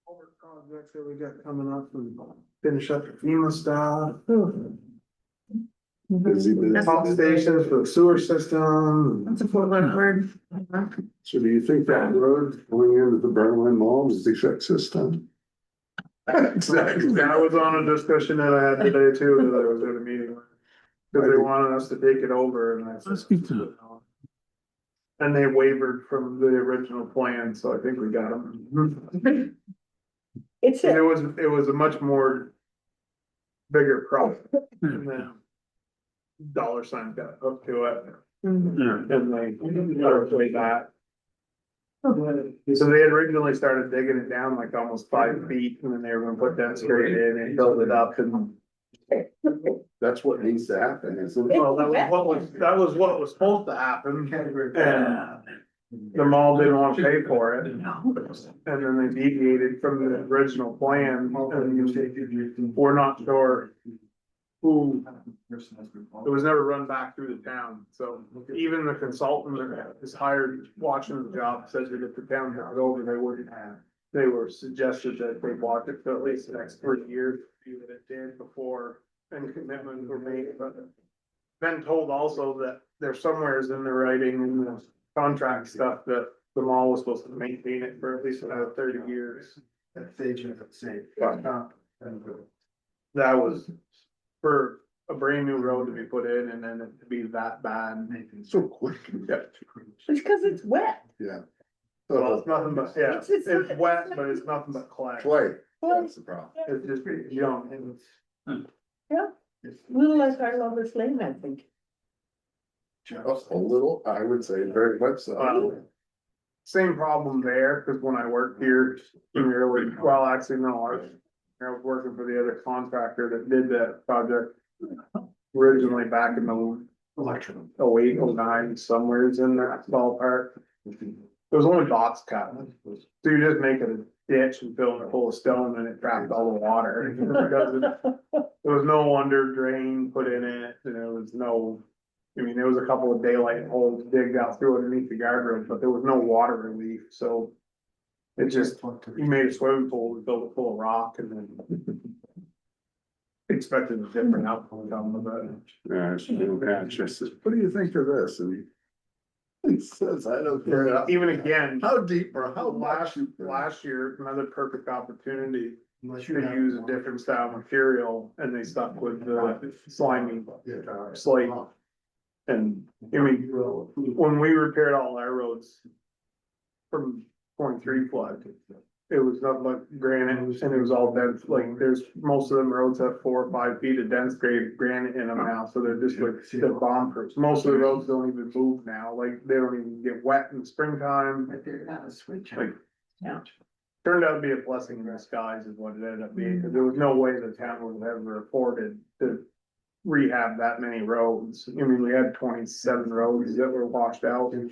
Over projects that we got coming up and finish up the FEMA stuff. Busy, busy. Pump stations for the sewer system. That's a four-letter word. So do you think that road going into the Berlin Mall is the fix this time? Exactly. That was on a discussion that I had today too, that I was at a meeting with. Cause they wanted us to take it over and I said. "No." And they wavered from the original plan, so I think we got them. It's And a, it was a much more bigger project. And then dollar sign got hooked to it. And they got way back. So they had originally started digging it down like almost 5 feet and then they were gonna put that straight in and build it up and. That's what needs to happen, isn't it? Well, that was what was supposed to happen. And the mall didn't want to pay for it. And then they deviated from the original plan and we're not sure who. It was never run back through the town, so even the consultant that is hired watching the job says that if the town took it over, they wouldn't have. They were suggested that they watch it for at least the next 3 years, to see that it did before any commitments were made, but. Been told also that there's somewheres in the writing in the contract stuff that the mall was supposed to maintain it for at least another 30 years. But, that was for a brand new road to be put in and then it to be that bad. So quick. Yeah. it's because it's wet. Yeah. Well, So it's nothing but, yeah, It's- it's wet, but it's nothing but clay. clay, that's the problem. It's just young and Little like our Lover's Lane, I think. Just a little, I would say, very much so. same problem there, cause when I worked here, well, actually, no, I was working for the other contractor that did that project. Originally back in the 08, 09, somewheres in that ballpark. There was only box cut, so you just make a ditch and fill it full of stone and it trapped all the water. There was no under drain put in it, and there was no. I mean, there was a couple of daylight holes digged out through underneath the guardrail, but there was no water relief, so. It just, you made a swimming pool and filled it full of rock and then. Expected a different outcome down the road. Yeah, it's just, what do you think of this? And he says, I don't care. Even again, How deep or how much last year, another perfect opportunity to use a different style material and they stuck with the slimy slate. And I mean, when we repaired all our roads from 23 flood, it was nothing but granite and it was all dense, like there's, most of them roads have 4 or 5 feet of dense granite in them now, so they're just like, they're bomb proofs. Most of the roads don't even move now, like they don't even get wet in the springtime. Like, Yeah. turned out to be a blessing in disguise is what it ended up being, because there was no way the town would have ever afforded to rehab that many roads. I mean, we had 27 roads that were washed out. And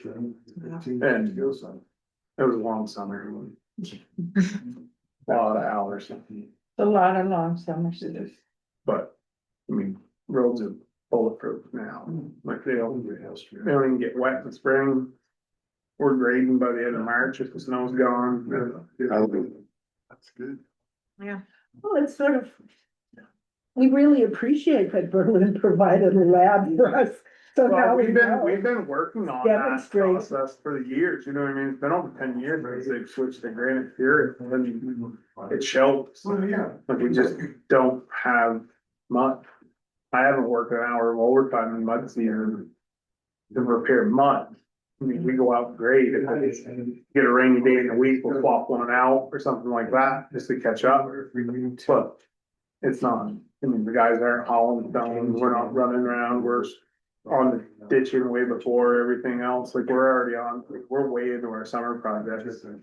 it was a long summer. A lot of hours. A lot of long summers. But, I mean, roads are bulletproof now, like they don't even get wet in the spring. We're grading by the end of March if the snow's gone. That's good. Yeah. Well, it's sort of. We really appreciate that Berlin provided a lab for us. So now Well, we know. we've been working on that Demonstrate. process for the years, you know what I mean? It's been over 10 years since they've switched to granite here, and it shows. Like, we just don't have mud. I haven't worked an hour of overtime in mud season to repair mud. I mean, we go out and grade, if it's, get a rainy day in the week, we'll swap one out or something like that, just to catch up. But it's not, I mean, the guys aren't hauling stone, we're not running around, we're on the ditching way before everything else, like we're already on, like, we're way into our summer projects. And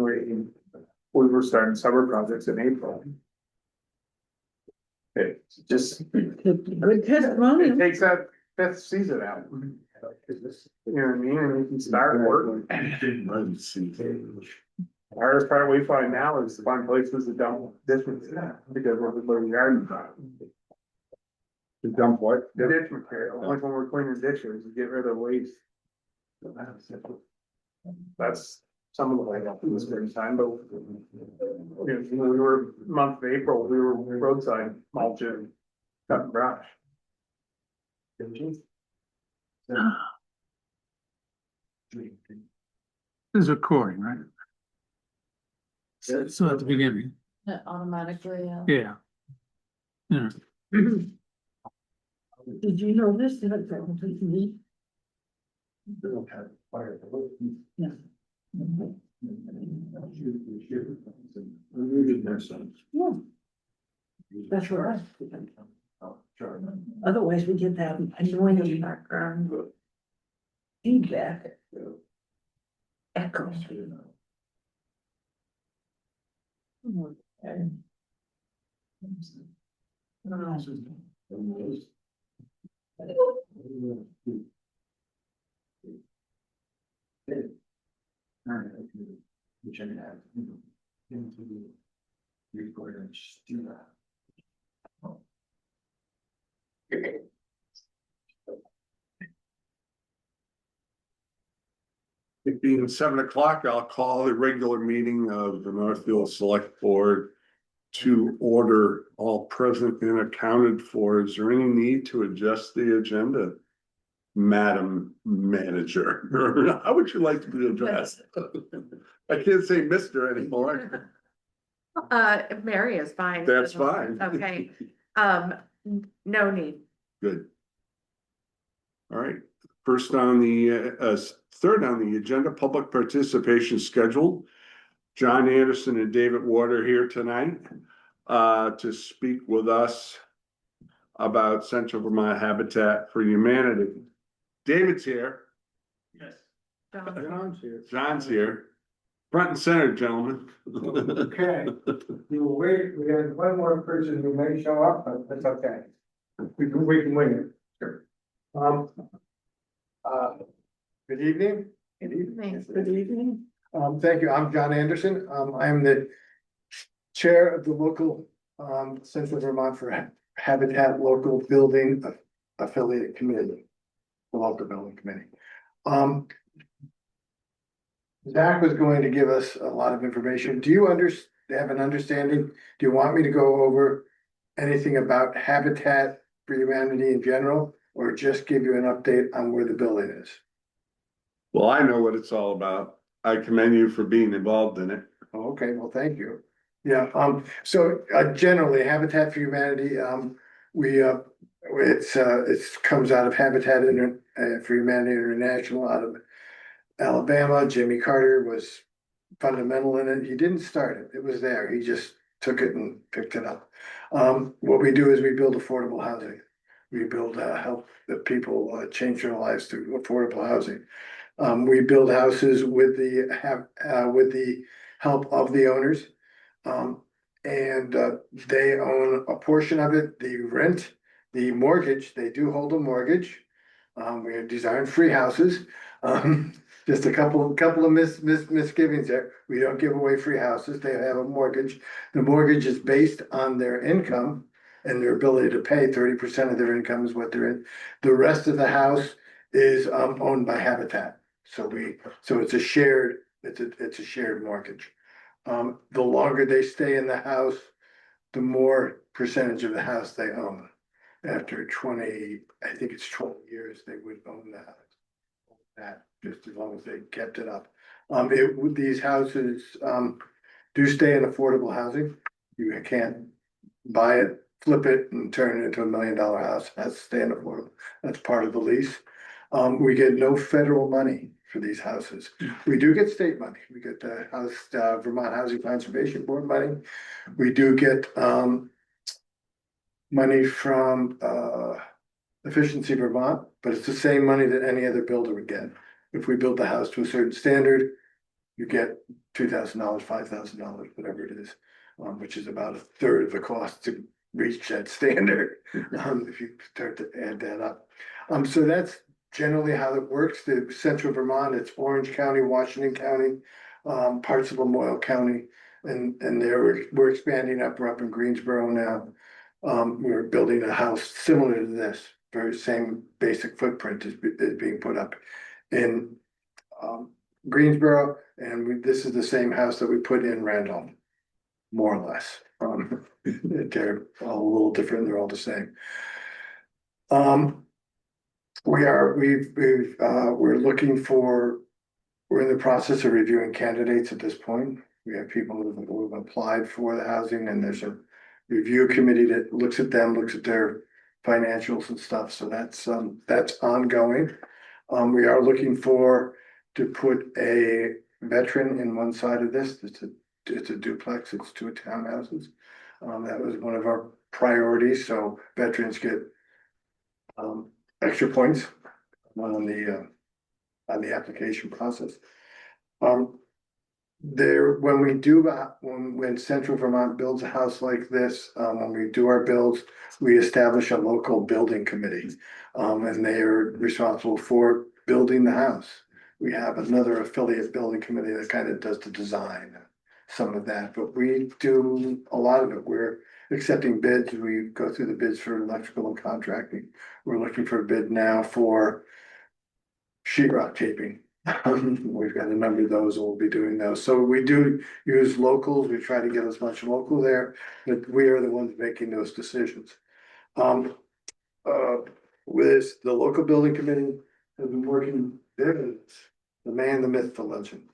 we were starting summer projects in April. It just, Good testimony. it takes that 5th season out. You know what I mean, and you can start working. Hardest part we find now is to find places that don't distance because everybody's garden. To dump what? The ditch material, like when we're cleaning ditches, get rid of waste. That's some of the way up in the springtime, but. We were, month of April, we were roadside mulching, cutting brush. This is recording, right? So at the beginning, Automatically, yeah. yeah. Yeah, Did you know this? Yeah. Yeah. That's right. Otherwise, we get that annoying background feedback. Echo. Okay. It being 7 o'clock, I'll call a regular meeting of the Northfield Select Board to order, all present and accounted for. Is there any need to adjust the agenda? Madam Manager, how would you like to be addressed? I can't say Mr. anymore. Mary is fine. That's fine. Okay, no need. Good. All right, first on the, third on the agenda, public participation scheduled. John Anderson and David Ward are here tonight to speak with us about Central Vermont Habitat for Humanity. David's here. Yes. John. John's here. Front and center, gentlemen. Okay. You will wait, we have one more person who may show up, but that's okay. We can wing it. Sure. Good evening. Good evening. Good evening. Thank you. I'm John Anderson. I'm the chair of the local, Central Vermont for Habitat Local Building Affiliate Committee, the local building committee. Zach was going to give us a lot of information. Do you have an understanding? Do you want me to go over anything about Habitat for Humanity in general, or just give you an update on where the building is? Well, I know what it's all about. I commend you for being involved in it. Oh, okay, well, thank you. Yeah, so generally Habitat for Humanity, it comes out of for Humanity International out of Alabama. Jimmy Carter was fundamental in it. He didn't start it. It was there. He just took it and picked it up. What we do is we build affordable housing. We build, help the people change their lives through affordable housing. We build houses with the help of the owners. They own a portion of it, the rent, the mortgage, they do hold a mortgage. We design free houses. Just a couple of misgivings there. We don't give away free houses. They have a mortgage. The mortgage is based on their income and their ability to pay. 30% of their income is what they're in. The rest of the house is owned by Habitat. So it's a shared mortgage. The longer they stay in the house, the more percentage of the house they own. After 20, I think it's 20 years, they would own the house. That just as long as they kept it up. These houses do stay in affordable housing. You can't buy it, flip it, and turn it into $1 million house. It has to stay in affordable. That's part of the lease. We get no federal money for these houses. We do get state money. We get the Vermont Housing Conservation Board money. We do get money from Efficiency Vermont, but it's the same money that any other builder would get. If we build the house to a certain standard, you get $2,000, $5,000, whatever it is, which is about a third of the cost to reach that standard. If you start to add that up. So that's generally how it works. The Central Vermont, it's Orange County, Washington County, parts of Lamoille County, and we're expanding up. We're up in Greensboro now. We're building a house similar to this, very same basic footprint is being put up in Greensboro, and this is the same house that we put in Randolph. More or less, they're all a little different, they're all the same. We're looking for, we're in the process of reviewing candidates at this point. We have people who've applied for the housing, and there's a review committee that looks at them, looks at their financials and stuff, so that's ongoing. We are looking to put a veteran in one side of this. It's a duplex, it's two townhouses. That was one of our priorities, so veterans get extra points on the application process. When Central Vermont builds a house like this, when we do our builds, we establish a local building committee. And they are responsible for building the house. We have another affiliate building committee that kind of does the design, some of that, but we do a lot of it. We're accepting bids. We go through the bids for electrical and contracting. We're looking for a bid now for sheetrock taping. We've got a number of those, and we'll be doing those. So we do use locals. We try to get as much local there, but we are the ones making those decisions. With the local building committee has been working, the man, the myth, the legend.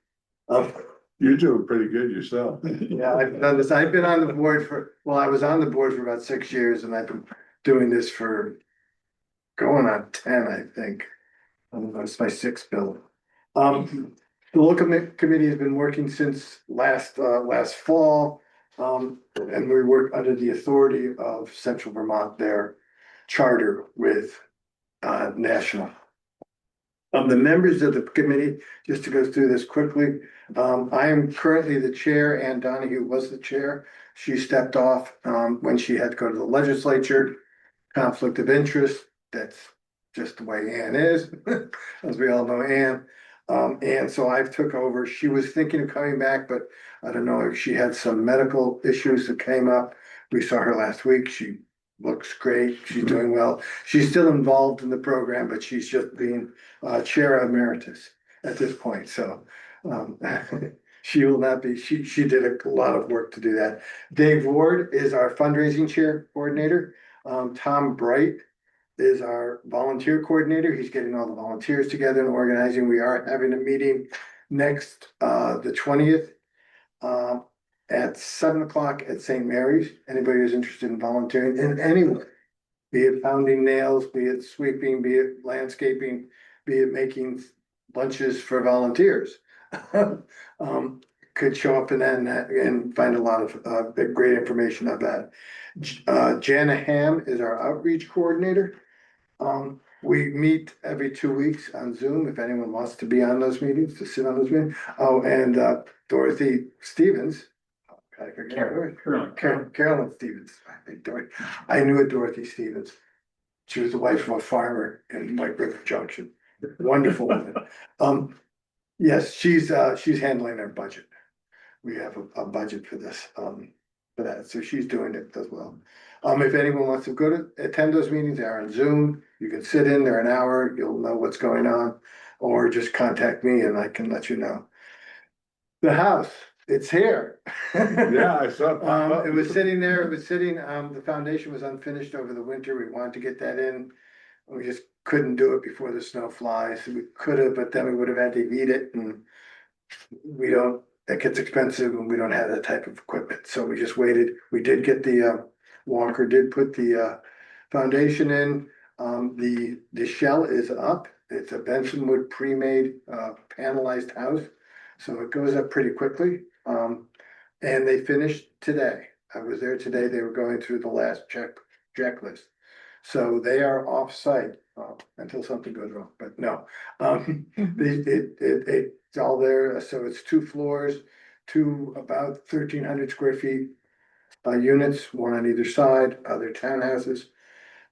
You're doing pretty good yourself. Yeah, I've done this. I've been on the board I was on the board for about 6 years, and I've been doing this for going on 10, I think. It's my 6th bill. The local committee has been working since last fall. And we work under the authority of Central Vermont, their charter with national. The members of the committee, just to go through this quickly, I am currently the chair. Ann Donahue was the chair. She stepped off when she had to go to the legislature. Conflict of interest, that's just the way Ann is, as we all know Ann. And so I took over. She was thinking of coming back, but I don't know if she had some medical issues that came up. We saw her last week. She looks great. She's doing well. She's still involved in the program, but she's just being chair emeritus at this point. So she will not be, she did a lot of work to do that. Dave Ward is our fundraising chair coordinator. Tom Bright is our volunteer coordinator. He's getting all the volunteers together and organizing. We are having a meeting next, the 20th, at 7 o'clock at St. Mary's. Anybody who's interested in volunteering in any way, be it pounding nails, be it sweeping, be it landscaping, be it making lunches for volunteers. Could show up and find a lot of great information on that. Jana Ham is our outreach coordinator. We meet every 2 weeks on Zoom if anyone wants to be on those meetings, to sit on those meetings. Oh, and Dorothy Stevens. Carolyn Stevens. I knew a Dorothy Stevens. She was the wife of a farmer in White River Junction. Wonderful woman. Yes, she's handling our budget. We have a budget for this, for that, so she's doing it as well. If anyone wants to go to attend those meetings, they are on Zoom. You can sit in there an hour, you'll know what's going on, or just contact me and I can let you know. The house, it's here. Yeah, I saw it pop up. It was sitting there, the foundation was unfinished over the winter. We wanted to get that in. We just couldn't do it before the snow flies. We could have, but then we would have had to eat it, and that gets expensive and we don't have that type of equipment. So we just waited. We did get Walker did put the foundation in. The shell is up. It's a Bensonwood pre-made panelized house. So it goes up pretty quickly. And they finished today. I was there today. They were going through the last checklist. So they are off-site until something goes wrong, but no. It's all there. So it's 2 floors, 2 about 1,300 square feet units, one on either side, other townhouses.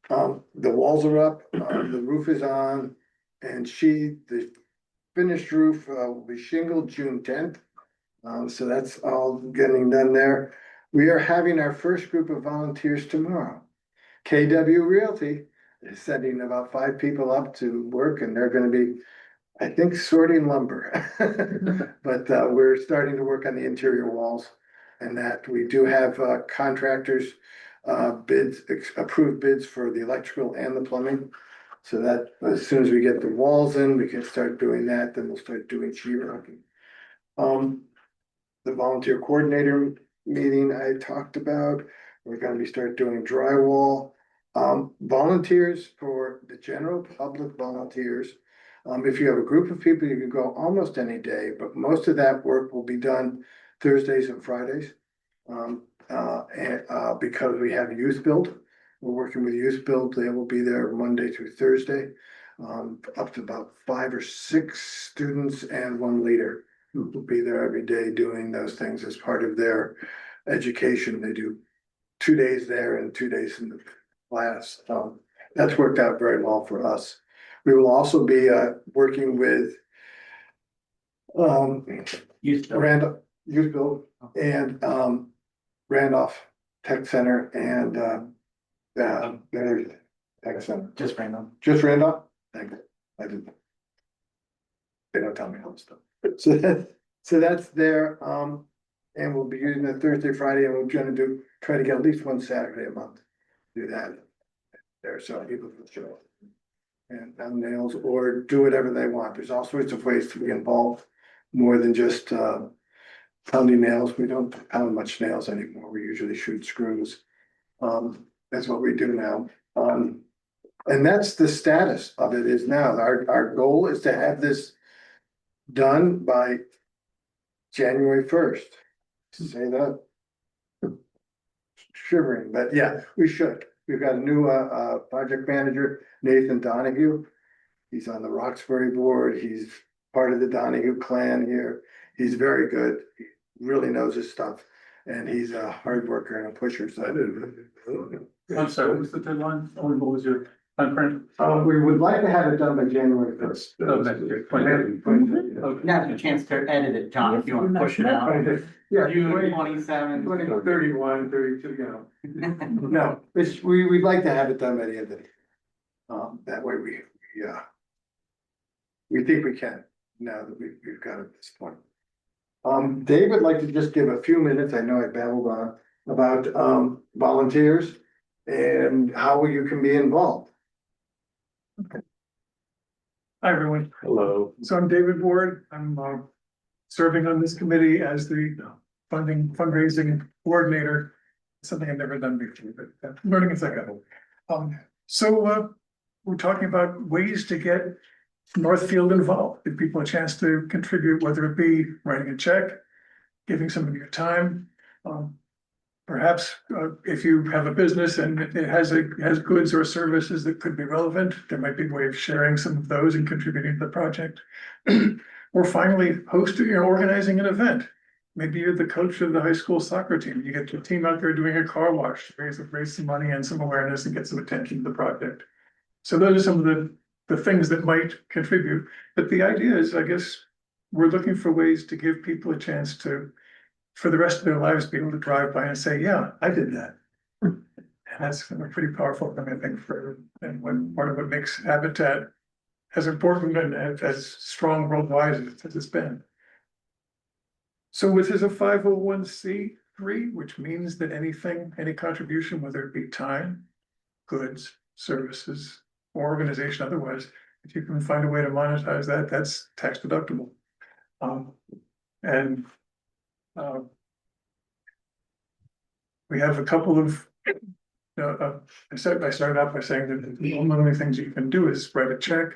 The walls are up, the roof is on, and the finished roof will be shingled June 10th. So that's all getting done there. We are having our first group of volunteers tomorrow. KW Realty is sending about 5 people up to work, and they're gonna be I think sorting lumber. But we're starting to work on the interior walls. And that we do have contractors bids, approved bids for the electrical and the plumbing. So that as soon as we get the walls in, we can start doing that, then we'll start doing sheetrock. The volunteer coordinator meeting I talked about, we're gonna be start doing drywall. Volunteers for the general public volunteers. If you have a group of people, you can go almost any day, but most of that work will be done Thursdays and Fridays. Because we have youth build, we're working with youth build, they will be there Monday through Thursday. Up to about 5 or 6 students and 1 leader who will be there every day doing those things as part of their education. They do 2 days there and 2 days in the class. That's worked out very well for us. We will also be working with Randolph Youth Build and Randolph Tech Center and there's Tech Center. Just random. Just Randolph? Thank you. I didn't. They don't tell me all the stuff. So that's there, and we'll be using it Thursday, Friday, and we're gonna try to get at least 1 Saturday a month. Do that. There, so people can show up. And pound nails or do whatever they want. There's all sorts of ways to be involved, more than just pounding nails. We don't pound much nails anymore. We usually shoot screws. That's what we do now. And that's the status of it is now. Our goal is to have this done by January 1st. Say that. Shivering, but yeah, we should. We've got a new project manager, Nathan Donahue. He's on the Roxbury board. He's part of the Donahue clan here. He's very good. He really knows his stuff. And he's a hard worker and a pusher. So I'm sorry, what was the deadline? What was your timeframe? we would like to have it done by January 1st. Oh, next year, 20. Now's your chance to edit it, John, if you wanna push it out. Yeah, June 27. 31, 32, you know. No, we'd like to have it done by the end of the year. That way we think we can, now that we've got it at this point. Dave would like to just give a few minutes, I know I babbled on, about volunteers and how you can be involved. Hi, everyone. Hello. So I'm David Ward. I'm serving on this committee as the fundraising coordinator. Something I've never done before, but learning as I go. So we're talking about ways to get Northfield involved, give people a chance to contribute, whether it be writing a check, giving some of your time. Perhaps if you have a business and it has goods or services that could be relevant, there might be a way of sharing some of those and contributing to the project. Or finally, hosting or organizing an event. Maybe you're the coach of the high school soccer team. You get your team out there doing a car wash, raise some money and some awareness and get some attention to the project. So those are some of the things that might contribute. But the idea is, I guess, we're looking for ways to give people a chance to, for the rest of their lives, be able to drive by and say, yeah, I did that. And that's a pretty powerful thing, I think, and part of what makes Habitat as important and as strong worldwide as it's been. So this is a 501c3, which means that any contribution, whether it be time, goods, services, or organization otherwise, if you can find a way to monetize that, that's tax deductible. We have a couple of, I started out by saying that one of the things you can do is write a check.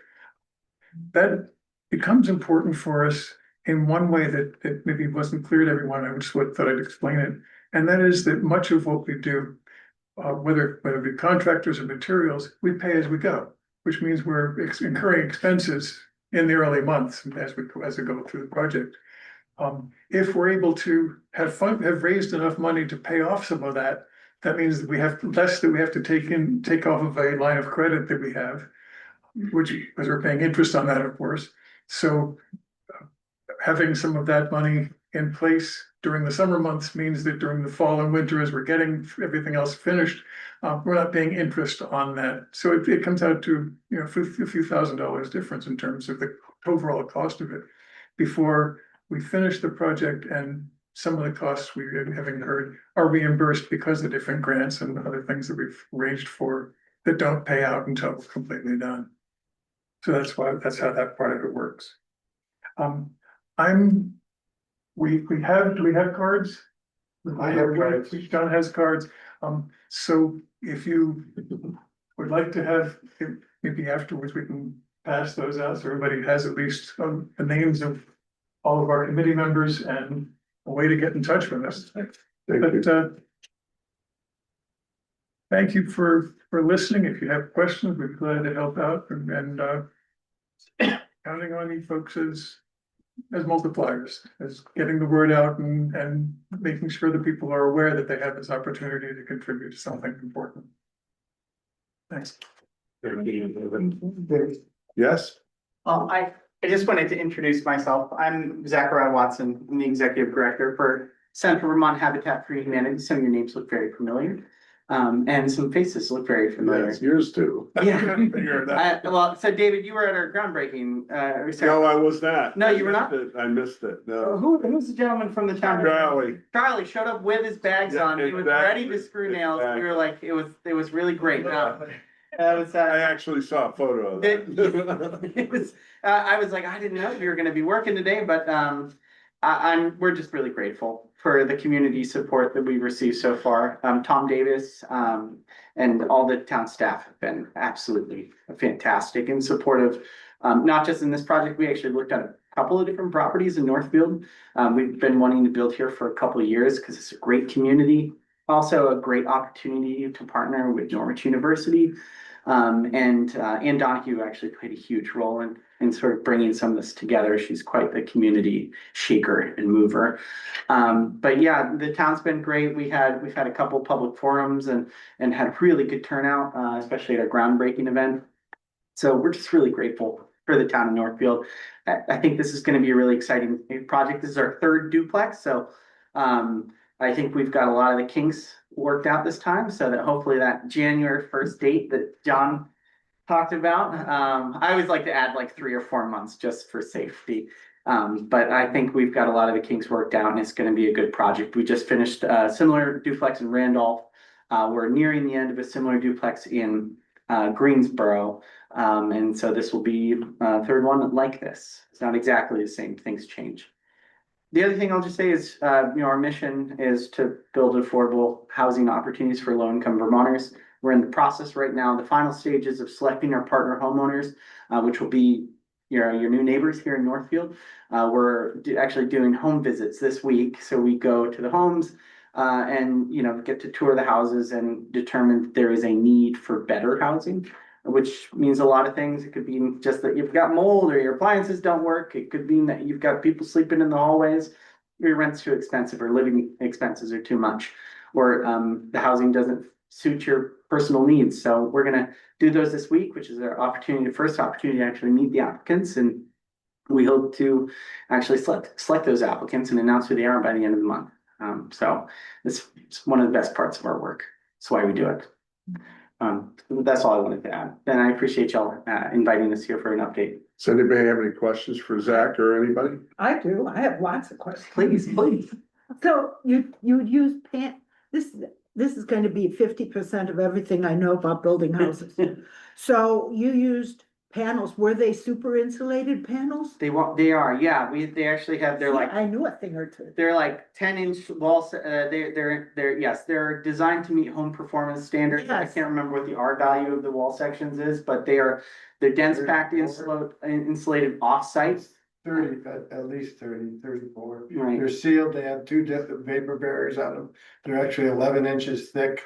That becomes important for us in one way that maybe wasn't clear to everyone. I just thought I'd explain it. And that is that much of what we do, whether it be contractors or materials, we pay as we go, which means we're incurring expenses in the early months as we go through the project. If we're able to have raised enough money to pay off some of that, that means that we have less that we have to take off of a line of credit that we have, which, because we're paying interest on that, of course. So having some of that money in place during the summer months means that during the fall and winter, as we're getting everything else finished, we're not paying interest on that. So it comes out to, a few $1,000s difference in terms of the overall cost of it before we finish the project, and some of the costs we have incurred are reimbursed because of different grants and other things that we've arranged for that don't pay out until it's completely done. So that's how that part of it works. Do we have cards? I have cards. John has cards, so if you would like to have, maybe afterwards we can pass those out, so everybody has at least the names of all of our committee members and a way to get in touch with us. Thank you. But, thank you for listening. If you have questions, we're glad to help out, and counting on you folks as multipliers, as getting the word out and making sure that people are aware that they have this opportunity to contribute to something important. Thanks. Yes, I just wanted to introduce myself. I'm Zachariah Watson. I'm the executive director for Center for Vermont Habitat for Humanity. Some of your names look very familiar. And some faces look very familiar. yes, yours too. Yeah. Figure it out. Well, so David, you were at our groundbreaking, No, I was not. No, you were not? I missed it, no. who's the gentleman from the town? Charlie. Charlie showed up with his bags Yeah, on. He was exactly, ready to screw nails. exactly. We were like, it was really great. It was, I actually saw a photo of that. it was, I was like, I didn't know you were gonna be working today, but, we're just really grateful for the community support that we've received so far. Tom Davis, and all the town staff have been absolutely fantastic and supportive. Not just in this project, we actually looked at a couple of different properties in Northfield. We've been wanting to build here for a couple of years because it's a great community. Also a great opportunity to partner with Norwich University. And Ann Donahue actually played a huge role in sort of bringing some of this together. She's quite the community shaker and mover. But yeah, the town's been great. We've had a couple public forums and had really good turnout, especially at our groundbreaking event. So we're just really grateful for the town of Northfield. I think this is going to be a really exciting project. This is our third duplex, so I think we've got a lot of the kinks worked out this time, so that hopefully that January 1st date that John talked about. I always like to add like 3 or 4 months just for safety. But I think we've got a lot of the kinks worked out and it's going to be a good project. We just finished a similar duplex in Randolph. We're nearing the end of a similar duplex in Greensboro. And so this will be a third one like this. It's not exactly the same, things change. The other thing I'll just say is, our mission is to build affordable housing opportunities for low-income Vermonters. We're in the process right now, the final stages of selecting our partner homeowners, which will be your new neighbors here in Northfield. We're actually doing home visits this week. So we go to the homes and, get to tour the houses and determine if there is a need for better housing, which means a lot of things. It could be just that you've got mold or your appliances don't work. It could mean that you've got people sleeping in the hallways, your rent's too expensive or living expenses are too much, or the housing doesn't suit your personal needs. So we're going to do those this week, which is our first opportunity to actually meet the applicants. And we hope to actually select those applicants and announce who they are by the end of the month. So it's one of the best parts of our work. That's why we do it. That's all I wanted to add. And I appreciate y'all inviting us here for an update. Does anybody have any questions for Zach or anybody? I do, I have lots of questions. Please. So you use this is going to be 50% of everything I know about building houses. So you used panels, were they super insulated panels? They are, yeah. They actually have, See, I knew a thing or two. they're like 10-inch walls. They're designed to meet home performance standards. I Yes. can't remember what the R value of the wall sections is, but they're dense packed insulated off-site. 30, at least 34. Right. They're sealed, they have 2 different vapor barriers on them. They're actually 11 inches thick.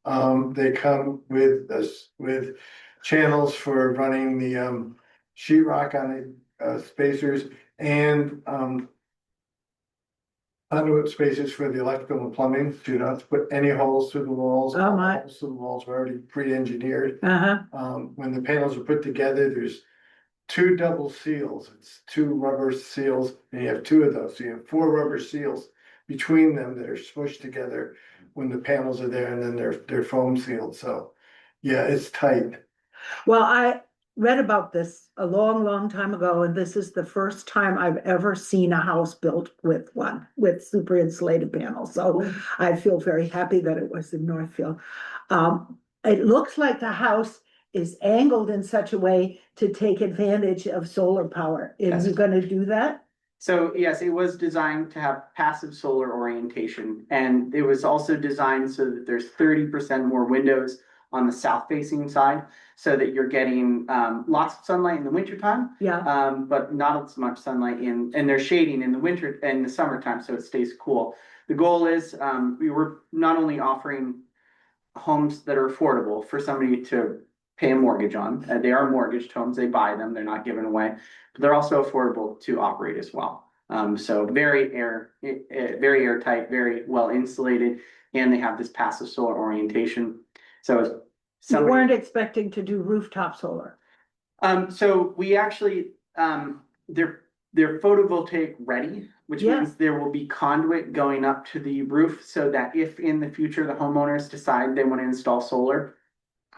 They come with channels for running the sheetrock on the spacers and conduit spaces for the electrical and plumbing. Do not put any holes through the walls. Oh, my. All holes through the walls were already pre-engineered. Uh-huh. When the panels are put together, there's 2 double seals. It's 2 rubber seals, and you have 2 of those. So you have 4 rubber seals between them that are smushed together when the panels are there, and then they're foam sealed. So yeah, it's tight. Well, read about this a long, long time ago, and this is the first time I've ever seen a house built with super insulated panels. So I feel very happy that it was in Northfield. It looks like the house is angled in such a way to take advantage of solar power. Yes. Is you gonna do that? So yes, it was designed to have passive solar orientation, and it was also designed so that there's 30% more windows on the south facing side, so that you're getting lots of sunlight in the wintertime, Yeah, but not as much sunlight and there's shading in the winter and the summertime, so it stays cool. The goal is we were not only offering homes that are affordable for somebody to pay a mortgage on. They are mortgaged homes, they buy them, they're not given away, but they're also affordable to operate as well. So very airtight, very well insulated, and they have this passive solar orientation. So you somebody, weren't expecting to do rooftop solar. so we actually, they're photovoltaic ready, which Yeah. means there will be conduit going up to the roof so that if in the future the homeowners decide they want to install solar,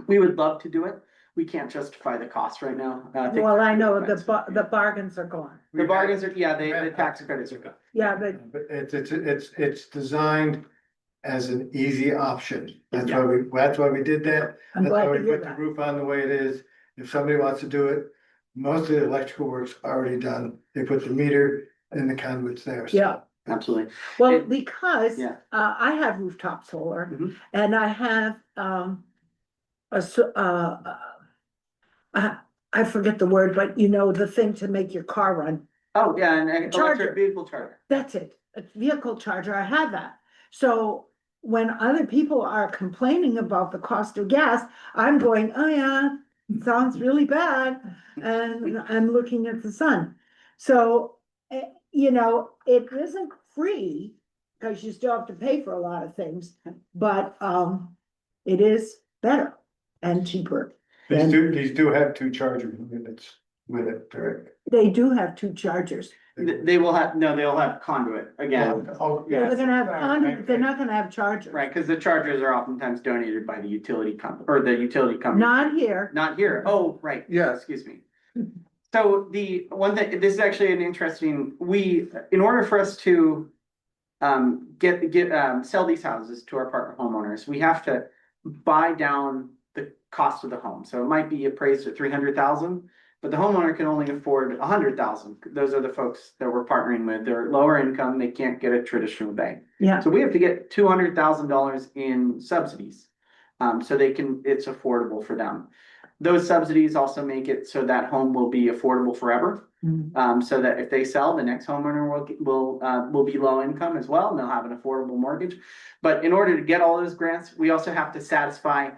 we would love to do it. We can't justify the cost right now. think Well, I know it's the bargains are gone. The bargains are, yeah, the tax credits are good. Yeah, but But it's designed as an easy option. That's why we did that. I'm That's glad why to we hear put the that. roof on the way it is. If somebody wants to do it, most of the electrical work's already done. They put the meter and the conduits there. so- Yeah. Absolutely. Well, It- because yeah. I have rooftop solar Mhm. and I have I forget the word, but you know, the thing to make your car run. Oh, yeah, and an Charger. electric vehicle charger. That's it, a vehicle charger. I have that. So when other people are complaining about the cost of gas, I'm going, oh yeah, sounds really bad. And I'm looking at the sun. So, you know, it isn't free because you still have to pay for a lot of things, but it is better and cheaper. These do have two charger units with it, correct? They do have two chargers. They will have, no, they'll have conduit again. Oh, Yeah. They're gonna have conduit, they're not gonna have chargers. Right, because the chargers are oftentimes donated by the utility company, or the utility company. Not here. Not here. Oh, right. Yeah. Excuse me. So the one thing, this is actually an interesting, in order for us to sell these houses to our partner homeowners, we have to buy down the cost of the home. So it might be appraised at 300,000, but the homeowner can only afford 100,000. Those are the folks that we're partnering with. They're lower income, they can't get a traditional bank. Yeah, So we have to get $200,000 in subsidies. So it's affordable for them. Those subsidies also make it so that home will be affordable forever. So that if they sell, the next homeowner will be low income as well, and they'll have an affordable mortgage. But in order to get all those grants, we also have to satisfy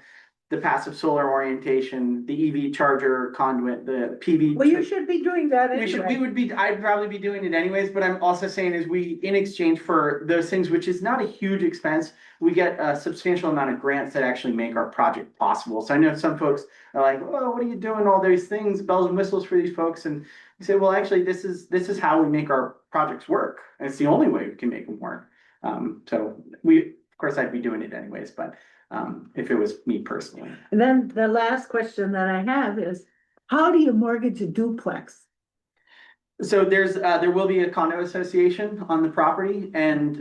the passive solar orientation, the EV charger conduit, the PV. well, you should be doing that anyway. I'd probably be doing it anyways, but I'm also saying is in exchange for those things, which is not a huge expense, we get a substantial amount of grants that actually make our project possible. So I know some folks are like, oh, what are you doing all these things, bells and whistles for these folks? And we say, well, actually, this is how we make our projects work. And it's the only way we can make them work. So of course, I'd be doing it anyways, but if it was me personally. And then the last question that I have is, how do you mortgage a duplex? So there will be a condo association on the property, and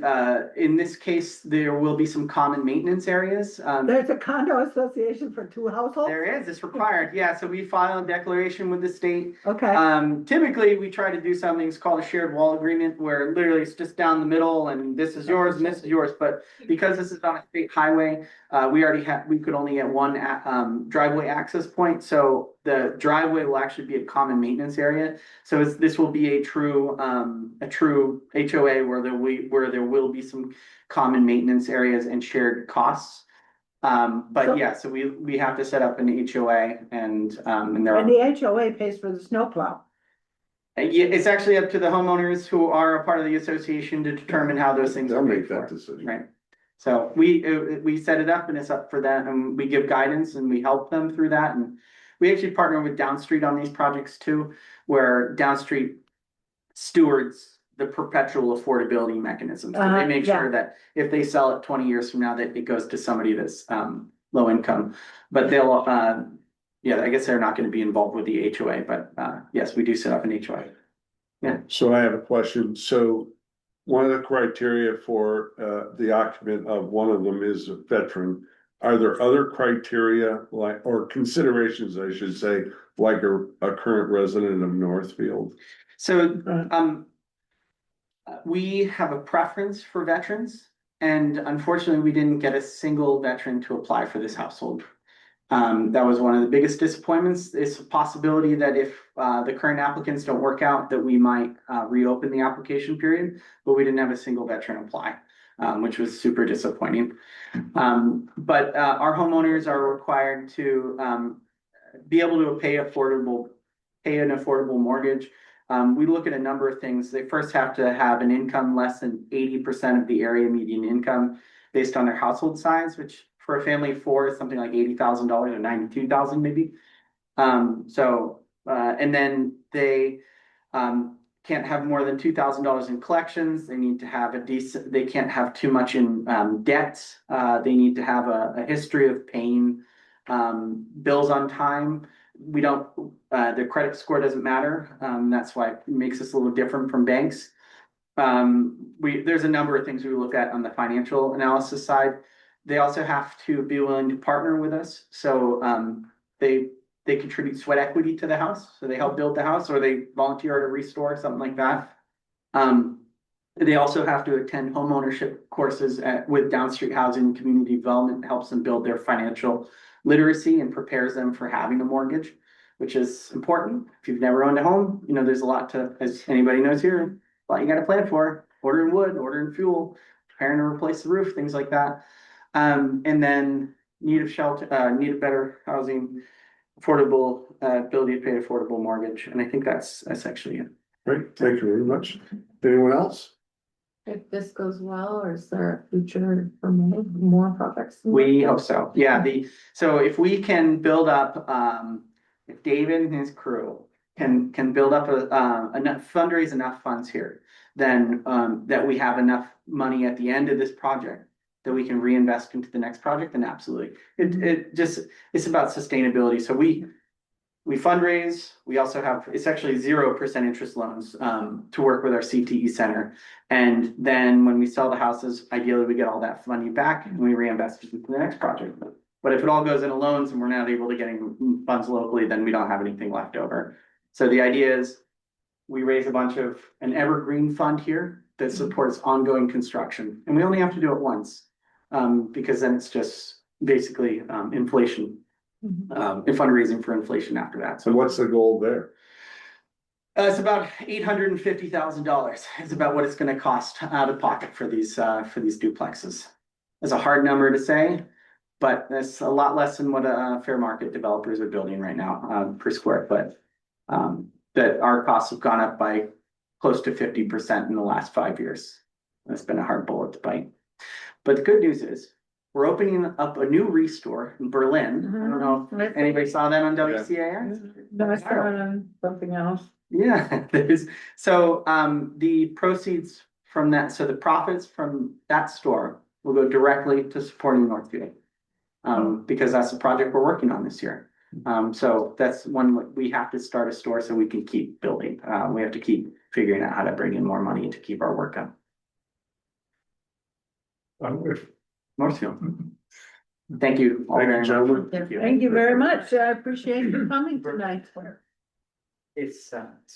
in this case, there will be some common maintenance areas. There's a condo association for two households? There is, it's required, yeah, so we file a declaration with the state. Okay, Typically, we try to do something, it's called a shared wall agreement, where literally it's just down the middle and this is yours and this is yours, but because this is on a state highway, we could only get one driveway access point, so the driveway will actually be a common maintenance area. So this will be a true HOA where there will be some common maintenance areas and shared costs. So we have to set up an HOA and there and are. the HOA pays for the snowplow. Yeah, it's actually up to the homeowners who are a part of the association to determine how those things They'll are make paid that for. decision. Right. So we set it up and it's up for that, and we give guidance and we help them through that. And we actually partner with Downstreet on these projects too, where Downstreet stewards the perpetual affordability mechanism. So they make sure that if they sell it 20 years from now, that it goes to somebody that's low income. But yeah, I guess they're not gonna be involved with the HOA, but, yes, we do set up an HOA. So I have a question. So one of the criteria for the occupant of one of them is a veteran. Are there other criteria like, or considerations, I should say, like a current resident of Northfield? So, we have a preference for veterans, and unfortunately, we didn't get a single veteran to apply for this household. That was one of the biggest disappointments. It's a possibility that if the current applicants don't work out, that we might reopen the application period, but we didn't have a single veteran apply, which was super disappointing. But our homeowners are required to be able to pay an affordable mortgage. We look at a number of things. They first have to have an income less than 80% of the area median income based on their household size, which for a family of four is something like $80,000 or $92,000 maybe. And then they can't have more than $2,000 in collections. They need to have they can't have too much in debts. They need to have a history of paying bills on time. Their credit score doesn't matter. That's why it makes us a little different from banks. There's a number of things we look at on the financial analysis side. They also have to be willing to partner with us. So they contribute sweat equity to the house. So they help build the house, or they volunteer at a restore, something like that. They also have to attend home ownership courses with Downstreet Housing Community Development, helps them build their financial literacy and prepares them for having a mortgage, which is important. If you've never owned a home, there's a lot to, as anybody knows here, a lot you got to plan for. Ordering wood, ordering fuel, preparing to replace the roof, things like that. And then need of shelter, need of better housing, affordable, ability to pay affordable mortgage. And I think that's actually it. Great, thank you very much. Anyone else? If this goes well, or is there a future for more projects? We hope so. Yeah, so if we can build up, if David and his crew can build up fundraise enough funds here, then that we have enough money at the end of this project that we can reinvest into the next project, then absolutely. It's about sustainability. So we fundraise. We also have, it's actually 0% interest loans to work with our CTE center. And then when we sell the houses, ideally we get all that money back and we reinvest it into the next project. But if it all goes into loans and we're not able to get funds locally, then we don't have anything left over. So the idea is we raise an evergreen fund here that supports ongoing construction. And we only have to do it once because then it's just basically inflation. And fundraising for inflation after that. So what's the goal there? It's about $850,000 is about what it's going to cost out of pocket for these duplexes. It's a hard number to say, but that's a lot less than what fair market developers are building right now per square foot. That our costs have gone up by close to 50% in the last 5 years. That's been a hard bullet to bite. But the good news is we're opening up a new restore in Berlin. I don't know if anybody saw that on WCAR. No, I saw it on something else. Yeah, so the proceeds from that, so the profits from that store will go directly to supporting Northfield. Because that's the project we're working on this year. So that's one we have to start a store so we can keep building. We have to keep figuring out how to bring in more money to keep our work up. Northfield. Thank you all Thank you, very gentlemen. much. Thank you very much. I appreciate you coming tonight. It's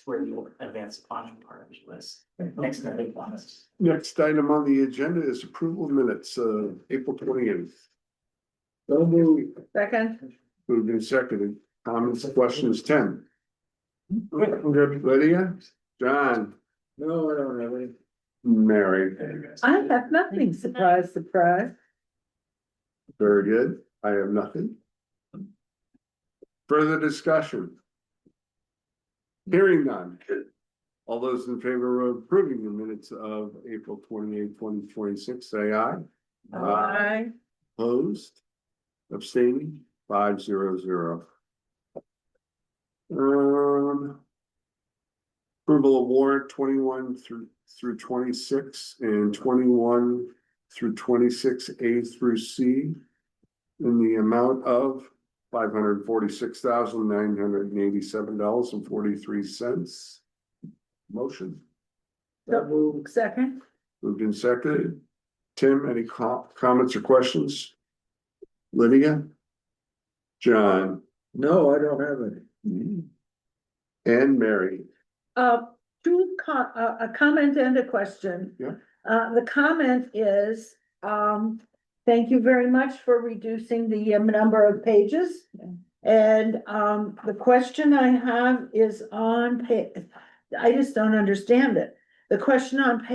where the advanced planning part was, next to the big ones. Next item on the agenda is approval of minutes, April 28th. So moved. Second. Moved and seconded. Comments, questions, 10. Lydia? John? No, I don't have any. Mary? I have nothing. Surprise, surprise. Very good. I have nothing. Further discussion? Hearing none. All those in favor of approving the minutes of April 28, 2026, say aye. Aye. Opposed? Abstaining? 500. Approval of warrant 21 through 26 and 21 through 26 A through C in the amount of $546,987.43. Motion. Second, Moved and seconded. Tim, any comments or questions? Lydia? John? No, I don't have any. And Mary? a comment and a question. Yeah. The comment is, thank you very much for reducing the number of pages. And, the question I have is on I just don't understand it. The question on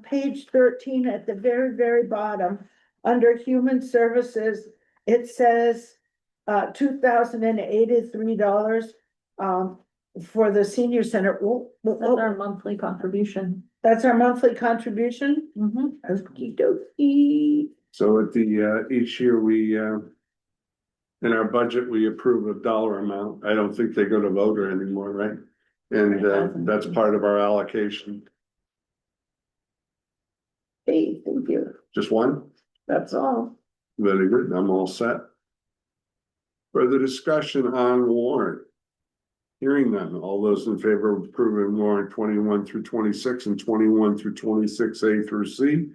page 13 at the very, very bottom, under human services, it says, $2,083, for the senior center. That's our monthly contribution. That's our monthly contribution? Mhm. Okey-dokey. So at the, each year we, in our budget, we approve a dollar amount. I don't think they go to voter anymore, right? And, that's part of our allocation. Hey, thank you. Just one? That's all. Very good. I'm all set. Further discussion on warrant? Hearing none. All those in favor of approving warrant 21 through 26 and 21 through 26 A through C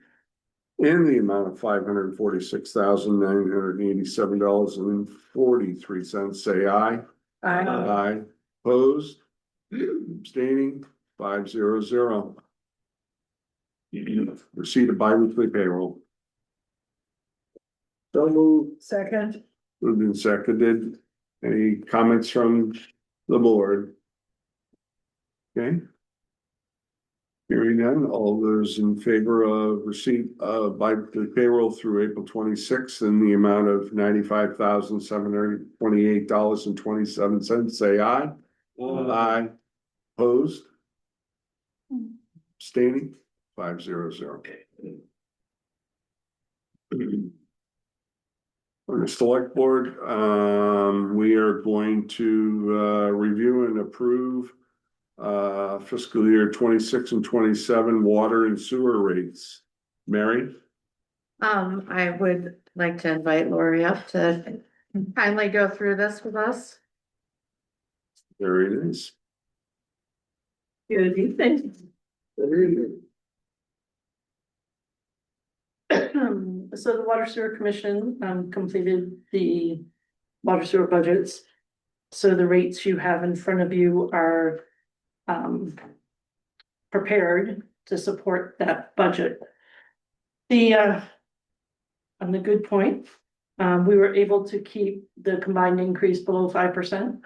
in the amount of $546,987.43, say aye. Aye. Opposed? Abstaining? 500. Receipt of bi-weekly payroll. So moved. Second, Moved and seconded. Any comments from the board? Okay. Hearing none, all those in favor of receipt of bi-weekly payroll through April 26th in the amount of $95,728.27, say aye. Aye. Opposed? Abstaining? 500. On the select board, we are going to review and approve fiscal year 26 and 27 water and sewer rates. Mary? I would like to invite Lori up to kindly go through this with us. There it is. Good evening. So the Water Sewer Commission completed the water sewer budgets. So the rates you have in front of you are prepared to support that budget. On the good point, we were able to keep the combined increase below 5%.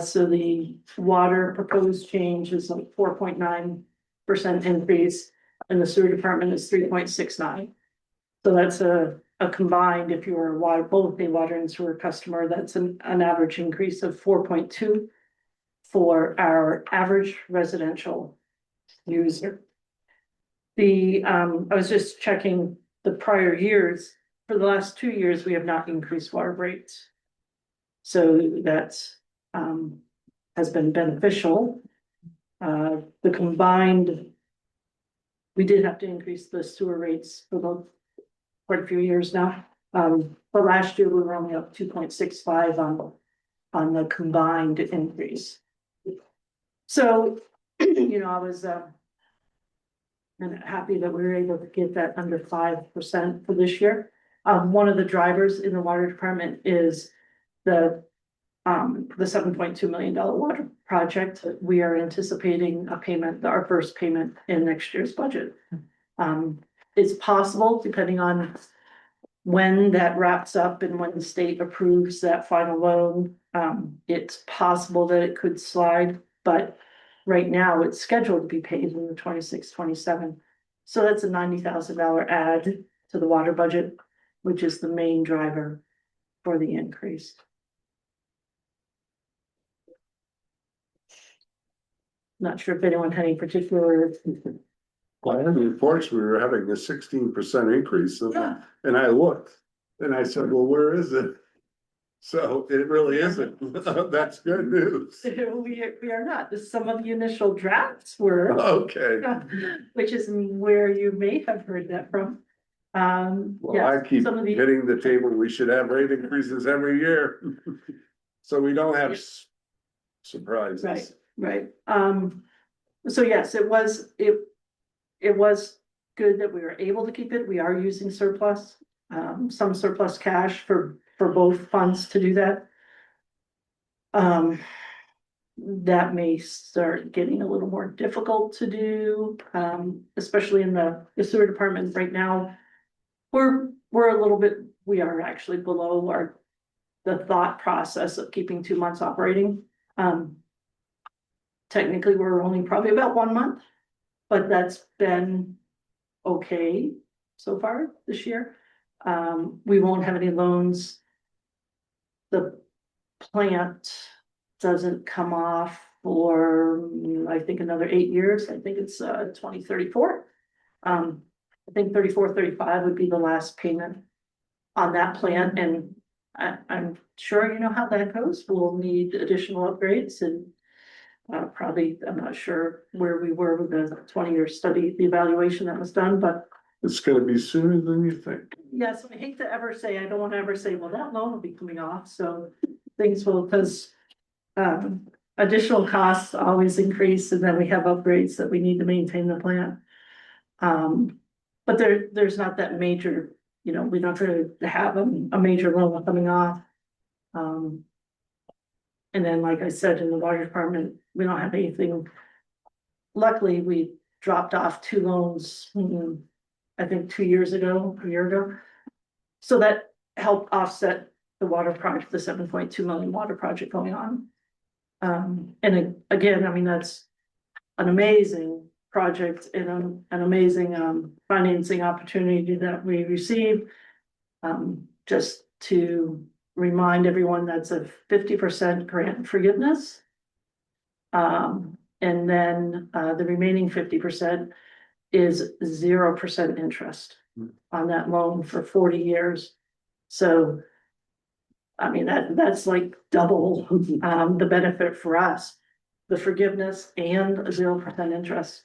So the water proposed change is like 4.9% increase, and the sewer department is 3.69. So that's a combined, if you were both a water and sewer customer, that's an average increase of 4.2 for our average residential user. I was just checking the prior years. For the last 2 years, we have not increased water rates. So that's has been beneficial. The combined, we did have to increase the sewer rates for quite a few years now. But last year we were only up 2.65 on the combined increase. So, I was and happy that we were able to get that under 5% for this year. One of the drivers in the water department is the $7.2 million water project. We are anticipating a payment, our first payment in next year's budget. It's possible, depending on when that wraps up and when the state approves that final loan, it's possible that it could slide, but right now it's scheduled to be paid in the 26-27. So that's a $90,000 add to the water budget, which is the main driver for the increase. Not sure if anyone had any particular. Well, I had reports we were having a 16% increase, and I looked, and I said, well, where is it? So it really isn't. That's good news. We are not. Some of the initial drafts were. Okay. Which is where you may have heard that from. Well, I yes, keep some of the, hitting the table, we should have rate increases every year. So we don't have surprises. right, so yes, it was good that we were able to keep it. We are using surplus, some surplus cash for both funds to do that. That may start getting a little more difficult to do, especially in the sewer department right now. We're a little bit, we are actually below the thought process of keeping 2 months operating. Technically, we're only probably about 1 month, but that's been okay so far this year. We won't have any loans. The plant doesn't come off for, I think, another 8 years. I think it's 2034. I think 34, 35 would be the last payment on that plant, and I'm sure you know how that goes. We'll need additional upgrades and probably, I'm not sure where we were with the 20-year study, the evaluation that was done, but It's gonna be sooner than you think. yes, I hate to ever say, I don't want to ever say, well, that loan will be coming off, so things will, because additional costs always increase, and then we have upgrades that we need to maintain the plant. But there's not that major, we're not going to have a major loan coming off. And then, like I said, in the water department, we don't have anything. Luckily, we dropped off 2 loans, I think 2 years ago, a year ago. So that helped offset the water project, the 7.2 million water project going on. And again, I mean, that's an amazing project and an amazing financing opportunity that we received. Just to remind everyone, that's a 50% grant forgiveness. And then the remaining 50% is 0% interest on that loan for 40 years. So, I mean, that's like double the benefit for us, the forgiveness and 0% interest.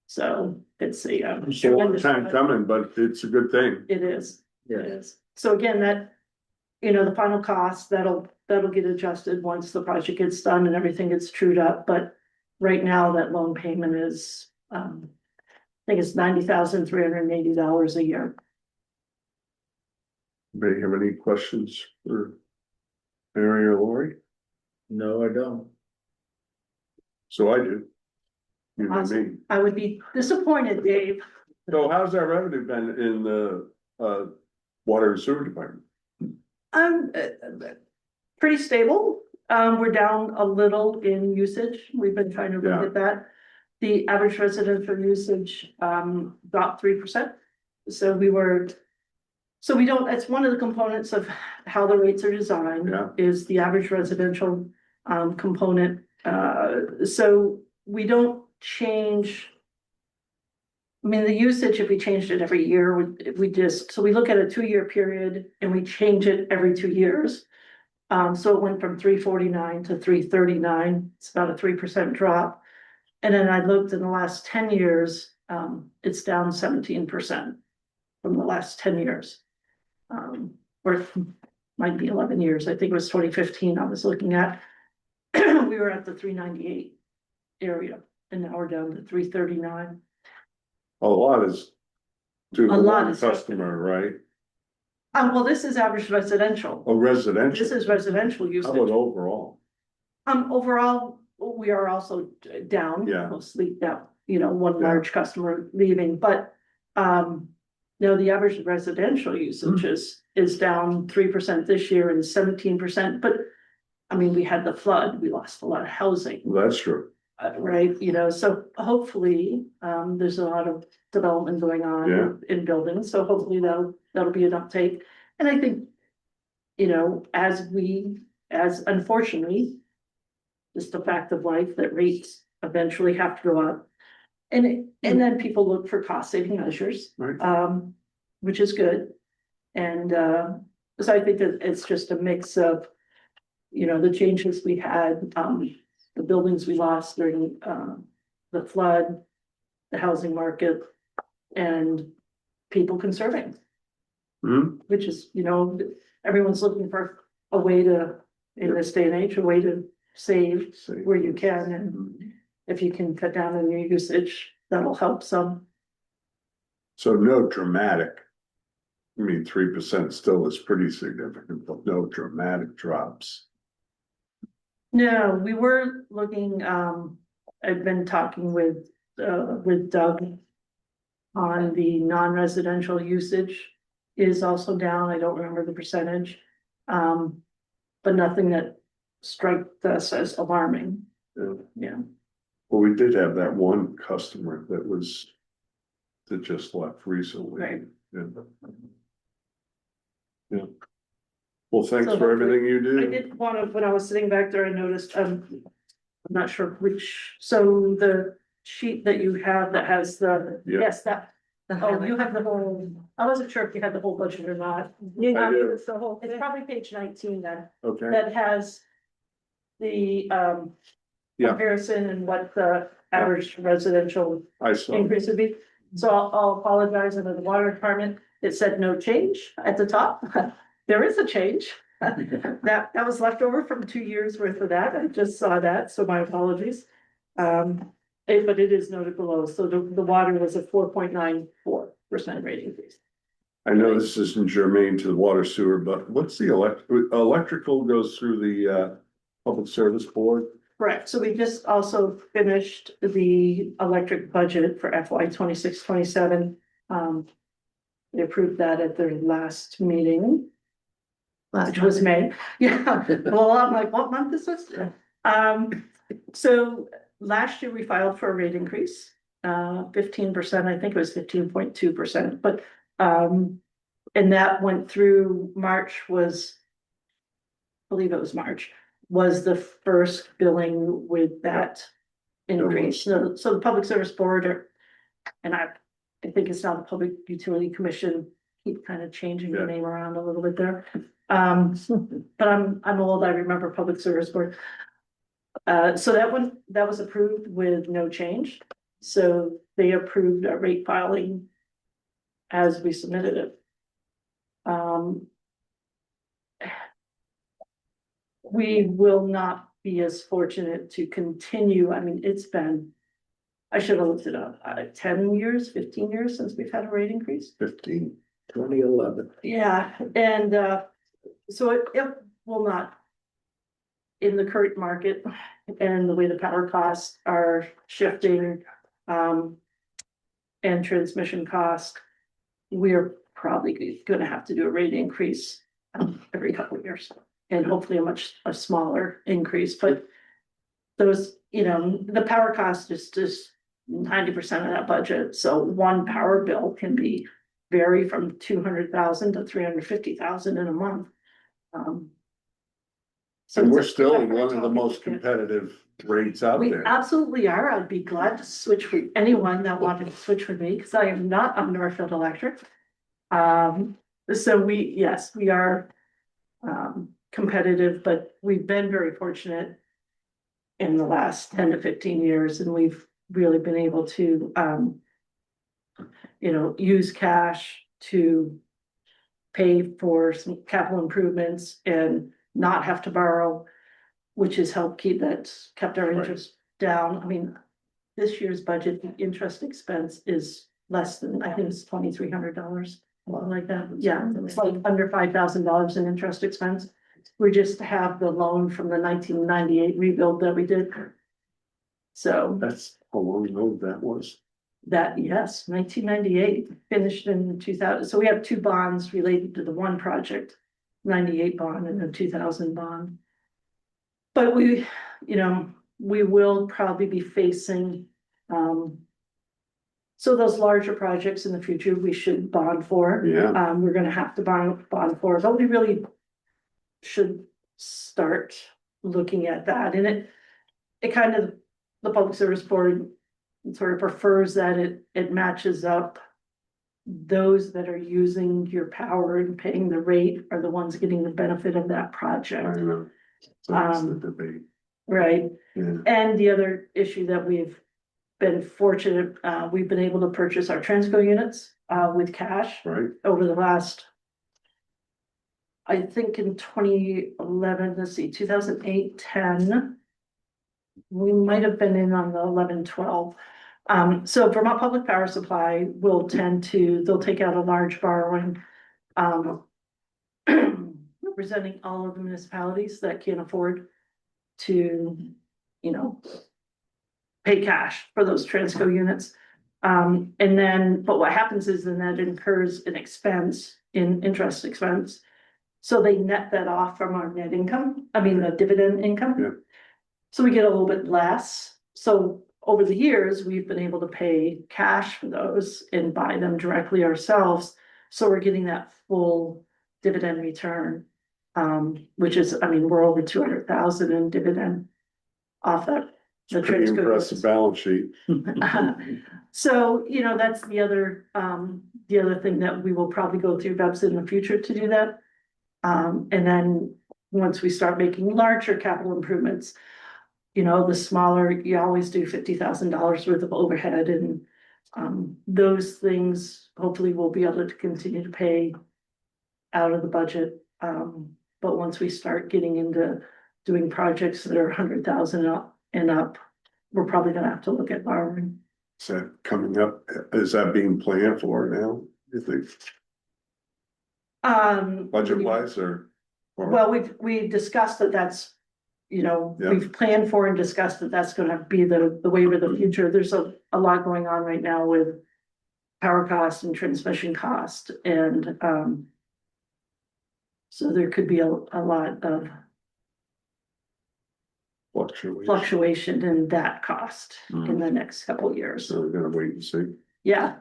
So it's a It's a long time coming, but it's a good thing. It is. It is. So again, that, the final cost, that'll get adjusted once the project gets done and everything gets trued up, but right now that loan payment is, I think it's $90,380 a year. Anybody have any questions for Mary or Lori? No, I don't. So I do. You know me. Awesome. I would be disappointed, Dave. So how's our revenue been in the water and sewer department? Pretty stable. We're down a little in usage. We've been trying to look at that. The average residential usage dropped 3%. So we don't, that's one of the components of how the rates are designed, is the average residential component. So we don't change. I mean, the usage, if we changed it every year, so we look at a 2-year period and we change it every 2 years. So it went from 349 to 339. It's about a 3% drop. And then I looked in the last 10 years, it's down 17% from the last 10 years. Or might be 11 years. I think it was 2015 I was looking at. We were at the 398 area and now we're down to 339. A lot is to the A lot one is customer, right? Well, this is average residential. Oh, residential. This is residential How usage. about overall? Overall, we are also down, mostly down, one large customer leaving, but no, the average residential usage is down 3% this year and 17%, but I mean, we had the flood, we lost a lot of housing. Well, that's true. Right, so hopefully, there's a lot of development going on in buildings, so hopefully that'll be an uptake. And I think, as unfortunately, just the fact of life that rates eventually have to go up. And then people look for cost saving measures, which is good. And so I think that it's just a mix of, the changes we had, the buildings we lost during the flood, the housing market, and people conserving. Hmm? which is, everyone's looking for a way to, in this day and age, a way to save where you can, and Mhm. if you can cut down on your usage, that'll help some. So no dramatic. I mean, 3% still is pretty significant, but no dramatic drops. No, we were looking, I've been talking with Doug on the non-residential usage is also down. I don't remember the percentage. But nothing that struck us as alarming. Yeah. Well, we did have that one customer that just left recently. Right. Yeah. Yeah. Well, thanks So for everything you I do. did want to, when I was sitting back there, I noticed, I'm not sure which, so the sheet that you have that has the, Yeah. yes, that. Oh, you have the whole, I wasn't sure if you had the whole budget or not. You I know, do. it's the whole It's thing. probably page 19 then, Okay, that has the, Yeah. comparison and what the average residential I saw. increase would be. So I'll apologize under the water department. It said no change at the top. There is a change. That was left over from 2 years worth of that. I just saw that, so my apologies. But it is noted below. So the water was a 4.94% rate increase. I know this isn't germane to the water sewer, but what's the electrical goes through the public service board? Correct. So we just also finished the electric budget for FY 26-27. They approved that at their last meeting, which was May. Yeah, well, I'm like, what month is this? So last year we filed for a rate increase, 15%, I think it was 15.2%, but, and that went through March was, I believe it was March, was the first billing with that increase. So the Public Service Board, and I think it's now the Public Utility Commission, keep kind of changing the Yeah. name around a little bit there. But I'm old, I remember Public Service Board. So that was approved with no change. So they approved a rate filing as we submitted it. We will not be as fortunate to continue. I mean, it's been, I should have looked it up, 10 years, 15 years since we've had a rate increase. 2011. Yeah, and so it will not. In the current market and the way the power costs are shifting, and transmission cost, we're probably gonna have to do a rate increase every couple of years. And hopefully a smaller increase, but those, the power cost is just 90% of that budget. So one power bill can vary from 200,000 to 350,000 in a month. So And we're it's a- still it's a- one of the most competitive rates out We there. absolutely are. I'd be glad to switch with anyone that wanted to switch with me, because I am not on Northfield Electric. So yes, we are competitive, but we've been very fortunate in the last 10 to 15 years, and we've really been able to use cash to pay for some capital improvements and not have to borrow, which has kept our interest down. I mean, this year's budget, the interest expense is less than, I think it's $2,300, something like that. Yeah, it's like under $5,000 in interest expense. We just have the loan from the 1998 rebuild that we did. So That's how long ago that was. that, yes, 1998, finished in 2000. So we have two bonds related to the one project, 98 bond and the 2000 bond. But we will probably be facing, so those larger projects in the future, we should bond for. Yeah. We're gonna have to bond for, but we really should start looking at that. And it kind of, the Public Service Board sort of prefers that it matches up. Those that are using your power and paying the rate are the ones getting the benefit of that I project. know. That's the debate. Right. Yeah. And the other issue that we've been fortunate, we've been able to purchase our Transco units with cash Right. over the last I think in 2011, let's see, 2008, 10. We might have been in on the 11, 12. So Vermont Public Power Supply will tend to, they'll take out a large borrowing. Representing all of the municipalities that can't afford to, you know, pay cash for those Transco units. And then, but what happens is then that incurs an expense in interest expense. So they net that off from our net income, I mean, the dividend Yeah. income. So we get a little bit less. So over the years, we've been able to pay cash for those and buy them directly ourselves. So we're getting that full dividend return. Which is, I mean, we're over 200,000 in dividend off that. the Pretty Transco impressive balance sheet. So, you know, that's the other thing that we will probably go through VEBS in the future to do that. And then once we start making larger capital improvements, you know, the smaller, you always do $50,000 worth of overhead and those things, hopefully we'll be able to continue to pay out of the budget. But once we start getting into doing projects that are 100,000 and up, we're probably gonna have to look at borrowing. Is that coming up? Is that being planned for now, you think, budget wise or? Well, we discussed that that's, you know, Yeah. we've planned for and discussed that that's gonna be the way with the future. There's a lot going on right now with power cost and transmission cost and so there could be a lot of fluctuation in that cost in the next couple of years. So we're gonna wait and see. Yeah.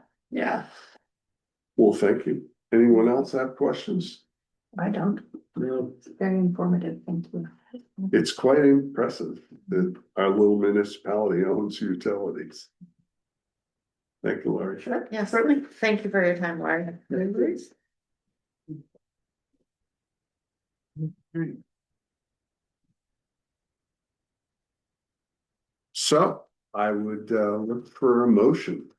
Well, thank you. Anyone else have questions? I don't. No. It's very informative, thank you. It's quite impressive that our little municipality owns utilities. Thank you, Laurie. Sure. Yes, Certainly. thank you for your time, Laurie. So I would look for a motion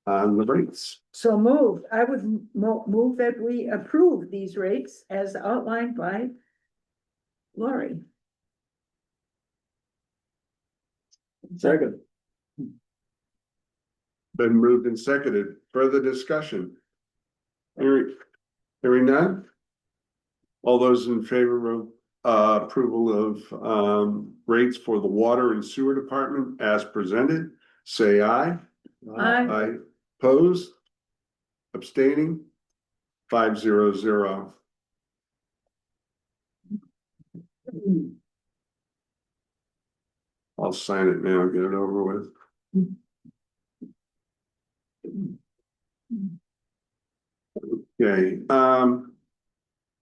on the rates. So moved, I would move that we approve these rates as outlined by Lori. Second. Been moved and seconded. Further discussion? Hearing none? All those in favor of approval of rates for the water and sewer department as presented, say aye. Aye. Aye. Opposed? Abstaining? 500. I'll sign it now, get it over with. Okay,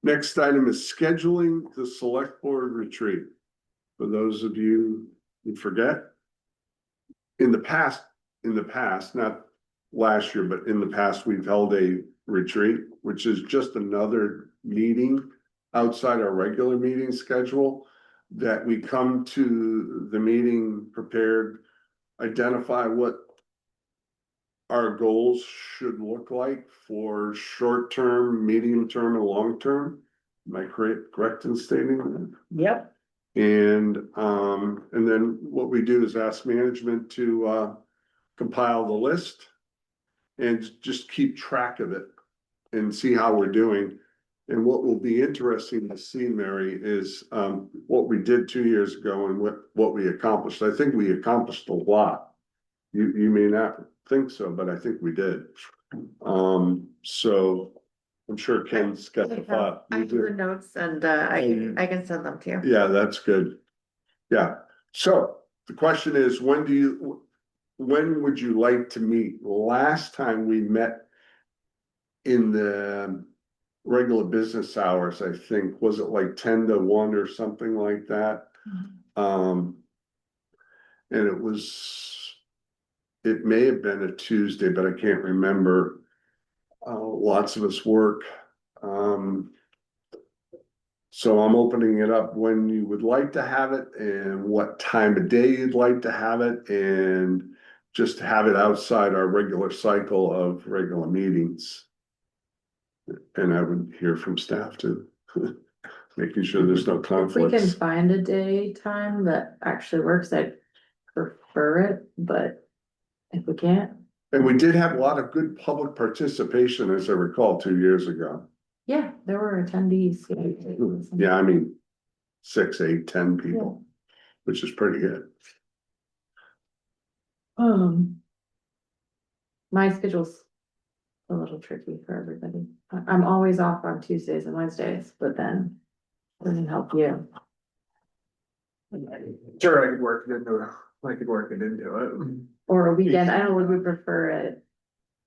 next item is scheduling the select board retreat. For those of you who forget. In the past, not last year, but in the past, we've held a retreat, which is just another meeting outside our regular meeting schedule. That we come to the meeting prepared, identify what our goals should look like for short term, medium term, and long term. Am I correct in stating that? Yep. And then what we do is ask management to compile the list. And just keep track of it and see how we're doing. And what will be interesting to see, Mary, is what we did 2 years ago and what we accomplished. I think we accomplished a lot. You may not think so, but I think we did. So I'm sure Ken's got the thought. I have the notes and I can send them to you. Yeah, that's good. Yeah, so the question is, when would you like to meet? Last time we met in the regular business hours, I think, was it like 10 to 1 or something like that? And it may have been a Tuesday, but I can't remember. Lots of us work. So I'm opening it up when you would like to have it and what time of day you'd like to have it, and just have it outside our regular cycle of regular meetings. And I would hear from staff too. Making sure there's no If we can conflicts. find a daytime that actually works, I'd prefer it, but if we can't, And we did have a lot of good public participation, as I recall, 2 years ago. yeah, there were attendees. Yeah, I mean, 6, 8, 10 people, which is pretty good. My schedule's a little tricky for everybody. I'm always off on Tuesdays and Wednesdays, but then doesn't help you. Sure, I could work it into it, I could work it into it. Or a weekend, I don't, would we prefer it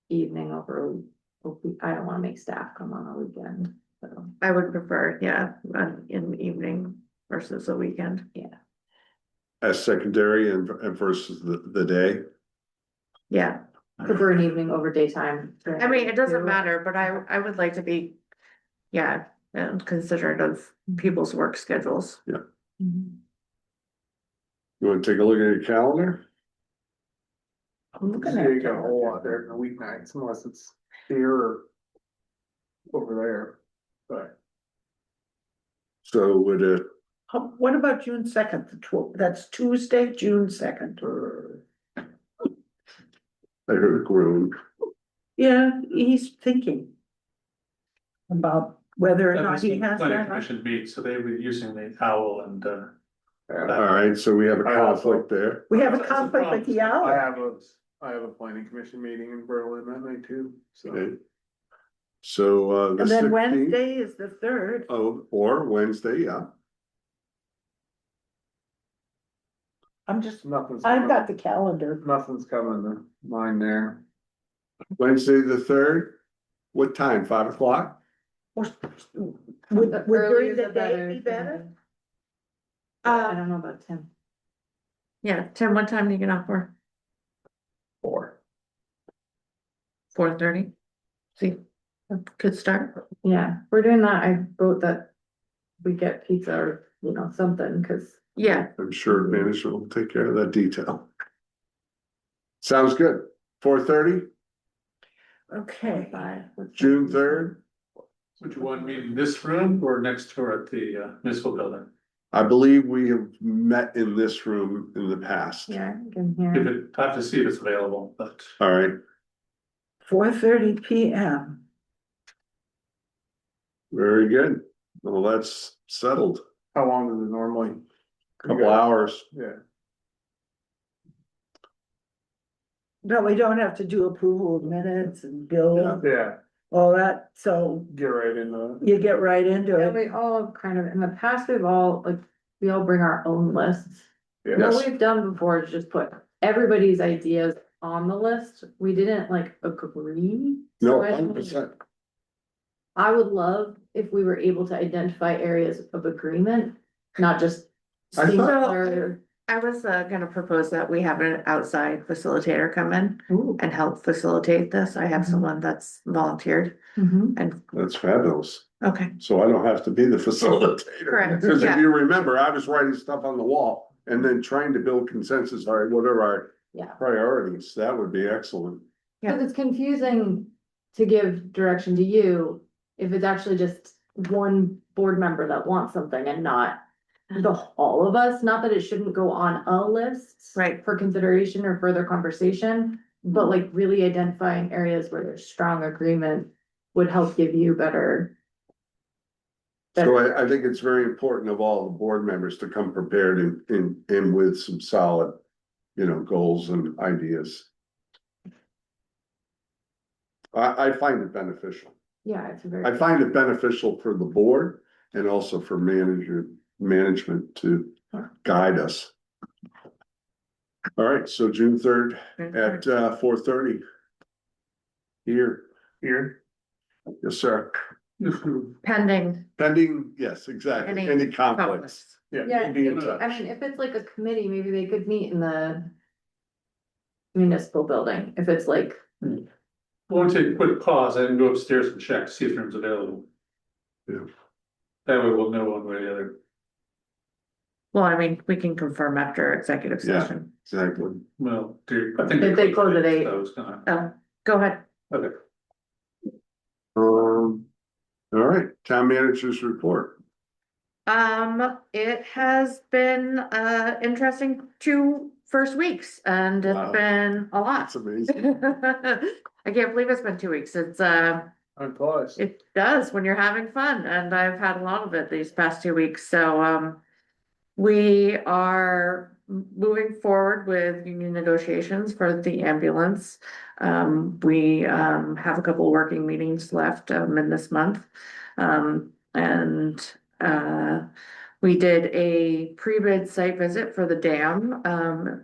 evening over, I don't wanna make staff come on a weekend, so. I would prefer, yeah, in the evening versus a weekend. As secondary and versus the day. Yeah, Prefer an evening over daytime. I mean, it doesn't matter, but I would like to be, yeah, considerate of people's work schedules. Mhm. You wanna take a look at your calendar? I'm looking So at you got a whole lot there in the weeknights unless it's here or over there, but. So would it, What about June 2nd, the 12th, that's Tuesday, June 2nd. I heard a groan. Yeah, he's thinking. About whether or That not was he when has planning that. commission meet, so they were using the owl and, Alright, so we have a conflict there. We have a That's a conflict with the I hour. have a planning commission meeting in Berlin that night too, so. Okay. So, the And then 16th, Wednesday is the 3rd. oh, or Wednesday, yeah. I'm just, Nothing's. I've coming- got the calendar. Nothing's coming to mind there. Wednesday, the 3rd, what time, 5 o'clock? Would The during earlier the the day be for better? me. I don't know about Tim. Yeah, Tim, what time do you get off for? 4. 4:30? See, good start. Yeah, if we're doing that, I vote that we get pizza or, something, cause. Yeah, I'm sure management will take care of that detail. Sounds good. 4:30, Okay. June 3rd. would you want me in this room or next door at the municipal building? I believe we have met in this room in the past. Yeah, I can If hear. it, I have to see if it's available, but All right, 4:30 PM. very good. Well, that's settled. How long does it normally? Couple hours. Yeah. No, we don't have to do approval of minutes and bill, Yeah, all that, so get right into it. you get right into And it. we all kind of, in the past, we all bring our own lists. Yeah. Yes. What we've done before is just put everybody's ideas on the list. We didn't agree. No, So I don't- 100%. I would love if we were able to identify areas of agreement, not just. I thought- singular- I was gonna propose that we have an outside facilitator come in Ooh. and help facilitate this. I have Mhm. someone that's volunteered Mhm. and, That's fabulous. okay, So I don't have to be the facilitator. Correct, Because if yeah. you remember, I was writing stuff on the wall and then trying to build consensus, all right, what are our Yeah. priorities? That would be excellent. Yeah. Cause it's confusing to give direction to you if it's actually just one board member that wants something and not all of us, not that it shouldn't go on a list. Right. For consideration or further conversation, but really identifying areas where there's strong agreement would help give you better. So I think it's very important of all the board members to come prepared and with some solid, goals and ideas. I find it beneficial. Yeah, it's a very. I find it beneficial for the board and also for management to guide us. All right, so June 3rd at 4:30. Here, yes, sir. pending. Pending, yes, exactly. Any conflicts? conflicts. Yeah, Be in I touch. mean, if it's a committee, maybe they could meet in the. Municipal building, if it's won't take a quick pause and go upstairs and check, to see if room's available. Yeah. That way we'll know one way or the other. Well, I mean, we can confirm after executive Yeah. session. Exactly. Well, I think. If they close at 8. So it's gonna, Oh, go ahead. okay. town manager's report. It has been, interesting 2 first weeks and Wow. it's been a lot. That's amazing. I can't believe it's been 2 weeks. It's, I'm close. it does when you're having fun, and I've had a lot of it these past 2 weeks, so, we are moving forward with union negotiations for the ambulance. We, have a couple of working meetings left, in this month. And, we did a pre-bid site visit for the dam,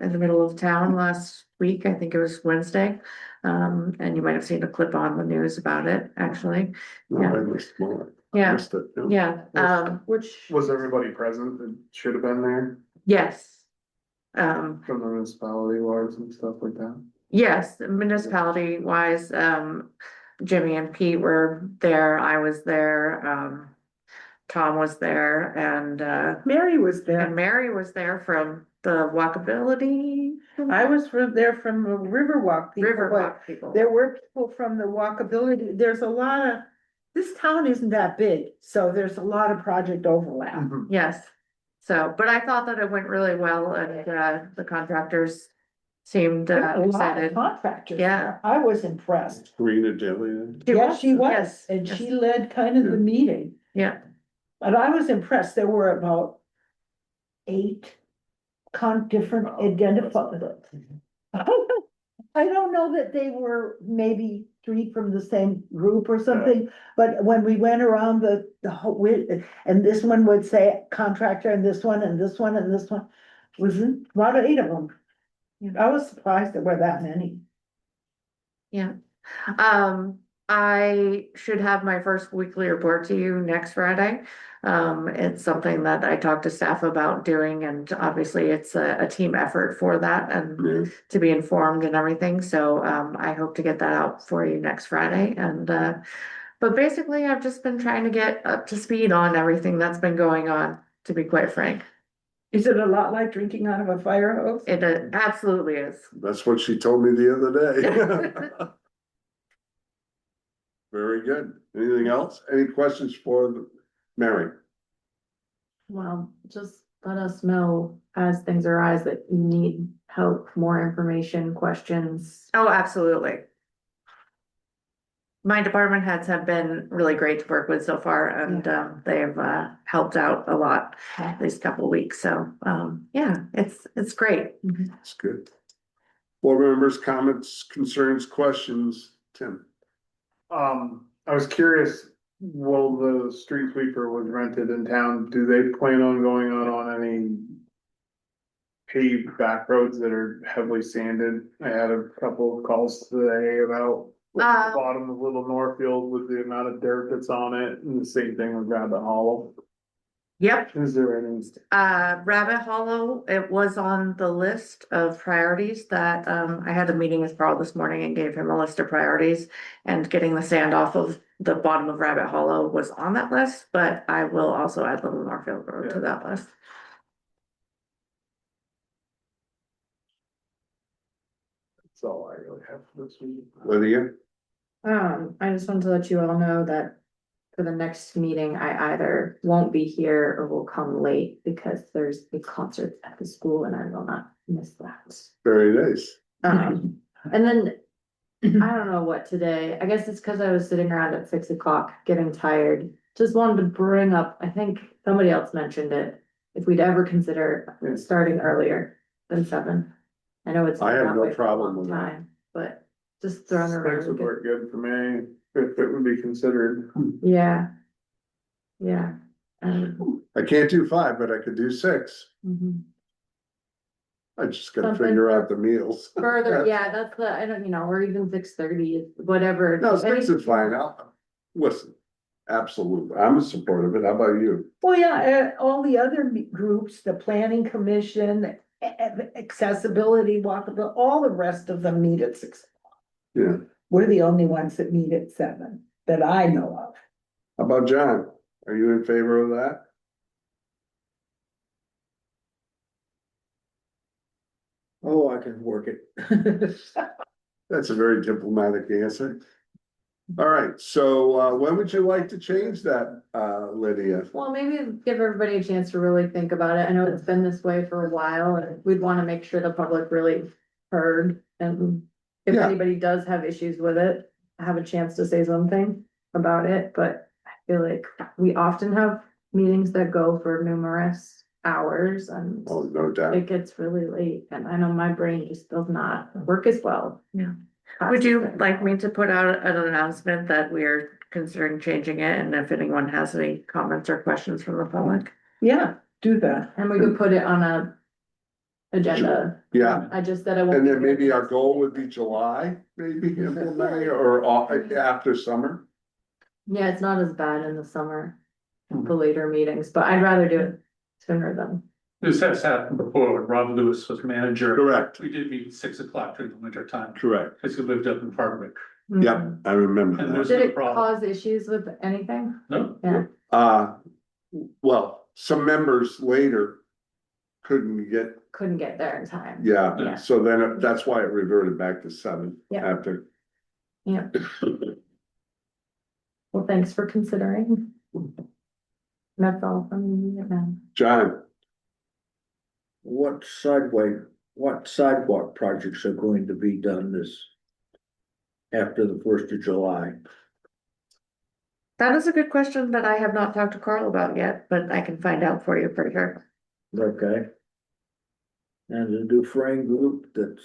in the middle of town last week. I think it was Wednesday. And you might have seen a clip on the news about it, actually. No, I missed more. I Yeah. missed it, Yeah, which, Was everybody present that should have been there yes. from the municipality wise and stuff like that? Yes, municipality wise, Jimmy and Pete were there, I was there, Tom was there, and Mary was there. Mary was there from the walkability. I was there from the Riverwalk people, but Riverwalk people. there were people from the walkability. There's a lot of, this town isn't that big, so there's a lot of project overlap. Mhm. Yes, so, but I thought that it went really well, and, the contractors seemed, There were a lot of excited. contractors. Yeah. there. I was impressed. Karina Dillian. Yeah, she was, Yes, and yes. she led kind of the meeting. Yeah, And I was impressed. There were about 8 different Wow, that's identified. not I don't know that they were maybe 3 from the same group or something, but when we went around the whole, and this one would say contractor, and this one, and this one, and this one, was about 8 of them. I was surprised there were that many. yeah. I should have my first weekly report to you next Friday. It's something that I talked to staff about doing, and obviously it's a team effort for that and Yeah. to be informed and everything, so, I hope to get that out for you next Friday, and, but basically I've just been trying to get up to speed on everything that's been going on, to be quite frank. Is it a lot like drinking out of a fire hose? It absolutely is. That's what she told me the other day. Very good. Anything else? Any questions for Mary? Well, just let us know as things arise that you need help, more information, questions. Oh, absolutely. My department heads have been really great to work with so far, and they've helped out a lot these couple of weeks. So yeah, it's great. That's good. Board members, comments, concerns, questions? Tim? I was curious, while the street sweeper was rented in town, do they plan on going out on any paved back roads that are heavily sanded? I had a couple of calls today about the bottom of Little Northfield with the amount of dirt that's on it, and the same thing with Rabbit Hollow. Yep. Is there any? Rabbit Hollow, it was on the list of priorities that, I had a meeting with Carl this morning and gave him a list of priorities. And getting the sand off of the bottom of Rabbit Hollow was on that list, but I will also add Little Northfield Road to that list. That's all I really have for this week. Lydia? I just wanted to let you all know that for the next meeting, I either won't be here or will come late because there's a concert at the school and I will not miss that. Very nice. And then, I don't know what today, I guess it's because I was sitting around at 6 o'clock getting tired. Just wanted to bring up, I think somebody else mentioned it, if we'd ever consider starting earlier than 7. I know it's. I have not no way for a problem long with that. time, but just throwing around. 6 would work good for me, if it would be considered. Yeah. Yeah. I can't do 5, but I could do 6. Mhm. I just gotta Something figure for- out the meals. Further, yeah, that's the, I don't, or even 6:30, whatever. No, 6 is fine. Listen, absolutely. I'm a supporter of it. How about you? Well, yeah, all the other groups, the planning commission, accessibility, walkable, all the rest of them meet at 6. Yeah. We're the only ones that meet at 7 that I know of. How about John? Are you in favor of that? Oh, I can work it. That's a very diplomatic answer. All right, so when would you like to change that, Lydia? Well, maybe give everybody a chance to really think about it. I know it's been this way for a while and we'd wanna make sure the public really heard. And if Yeah. anybody does have issues with it, have a chance to say something about it, but I feel like we often have meetings that go for numerous hours and Oh, no doubt. it gets really late and I know my brain just does not work as well. Yeah. Would you like me to put out an announcement that we're considering changing it, and if anyone has any comments or questions from the public? Yeah, do that. And we could put it on a agenda. Yeah. I just said I won't. And then maybe our goal would be July, maybe implementing, or after summer? Yeah, it's not as bad in the summer, the later meetings, but I'd rather do it sooner than. This has happened before when Rob Lewis was manager. Correct, We did meet at 6 o'clock during the winter time, correct. because he lived up in Hardwick. Yep, I remember And that. there's Did no it problem. cause issues with anything? No, Yeah, Well, some members later couldn't get, couldn't get there in time. yeah, Yeah. so then that's why it reverted back to 7 Yeah. after. Yeah. Well, thanks for considering. That's all from me then. John, What sidewalk projects are going to be done after the 1st of July? That is a good question that I have not talked to Carl about yet, but I can find out for you for sure. Okay. And the Dufrain group that's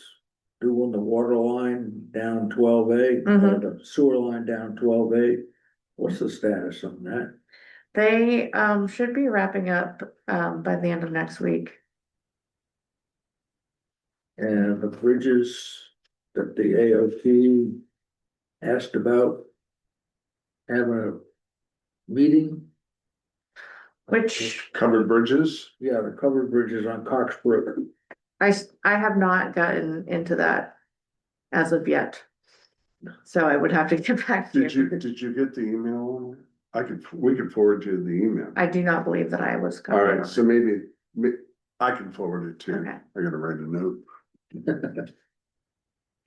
doing the water line down 12A, or the sewer line down 12A, what's the status on that? They should be wrapping up by the end of next week. And the bridges that the AOT asked about having a meeting? Which covered bridges? Yeah, the covered bridges on Cox Brook. I have not gotten into that as of yet. So I would have to get back to Did you. you get the email? We could forward you the email. I do not believe that I was. All right, so maybe I can forward it to you. Okay. I gotta write a note.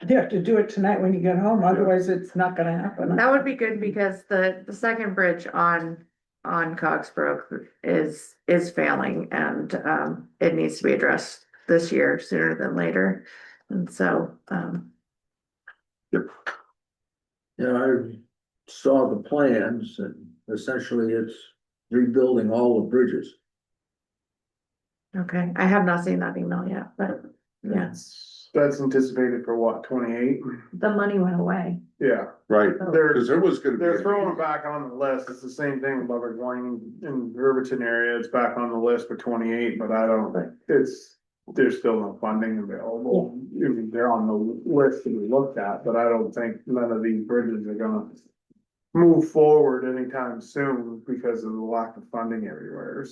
You have to do it tonight when you get home, otherwise it's not gonna happen. That would be good because the second bridge on Cox Brook is failing and it needs to be addressed this year sooner than later. And so Yep. Yeah, I saw the plans and essentially it's rebuilding all the bridges. okay, I have not seen that email yet, but yes. That's anticipated for what, 28? The money went away. Yeah, Right, they're, because there was gonna be. they're throwing it back on the list. It's the same thing with Lover Glen in Riverton area. It's back on the list for 28, but I don't think there's still no funding available. I mean, they're on the list to be looked at, but I don't think none of these bridges are gonna move forward anytime soon because of the lack of funding everywhere.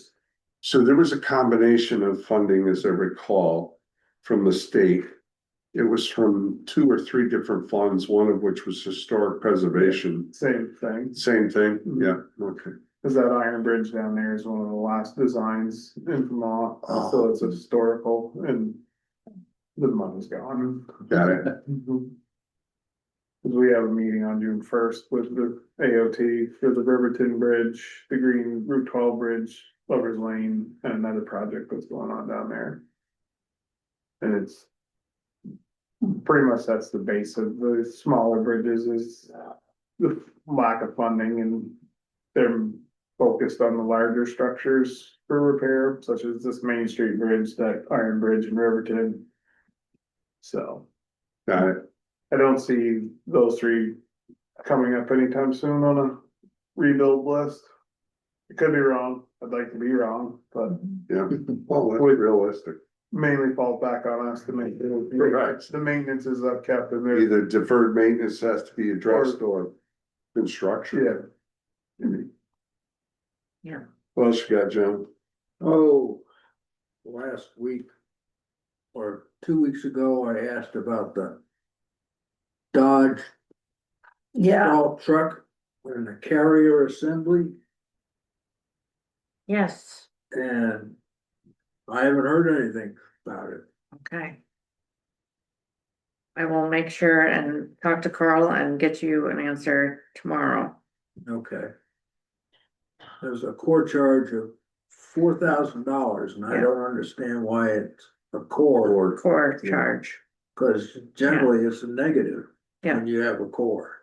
So there was a combination of funding, as I recall, from the state. It was from 2 or 3 different funds, one of which was historic preservation. Same thing. Same thing, yeah, okay. Cause that iron bridge down there is one of the last designs in Vermont, so it's historical and the money's gone. Got it. Mhm. Cause we have a meeting on June 1st with the AOT for the Riverton Bridge, the Green Route 12 Bridge, Lover's Lane, and another project that's going on down there. And it's pretty much that's the base of the smaller bridges is the lack of funding and they're focused on the larger structures for repair, such as this Main Street Bridge, that Iron Bridge in Riverton. So Got it. I don't see those 3 coming up anytime soon on a rebuild list. It could be wrong. I'd like to be wrong, but Yeah, well, that's realistic. mainly falls back on us to make Right. the maintenance is upkept and they're, Either deferred maintenance has to be addressed or construction. yeah. Yeah. What else you got, John? Oh, last week or 2 weeks ago, I asked about the Dodge salt truck and the carrier assembly, Yes, and I haven't heard anything about it. okay. I will make sure and talk to Carl and get you an answer tomorrow. Okay. There's a court charge of $4,000 and I Yeah. don't understand why it's a core, Core charge. cause generally it's a negative. Yeah. When you have a core.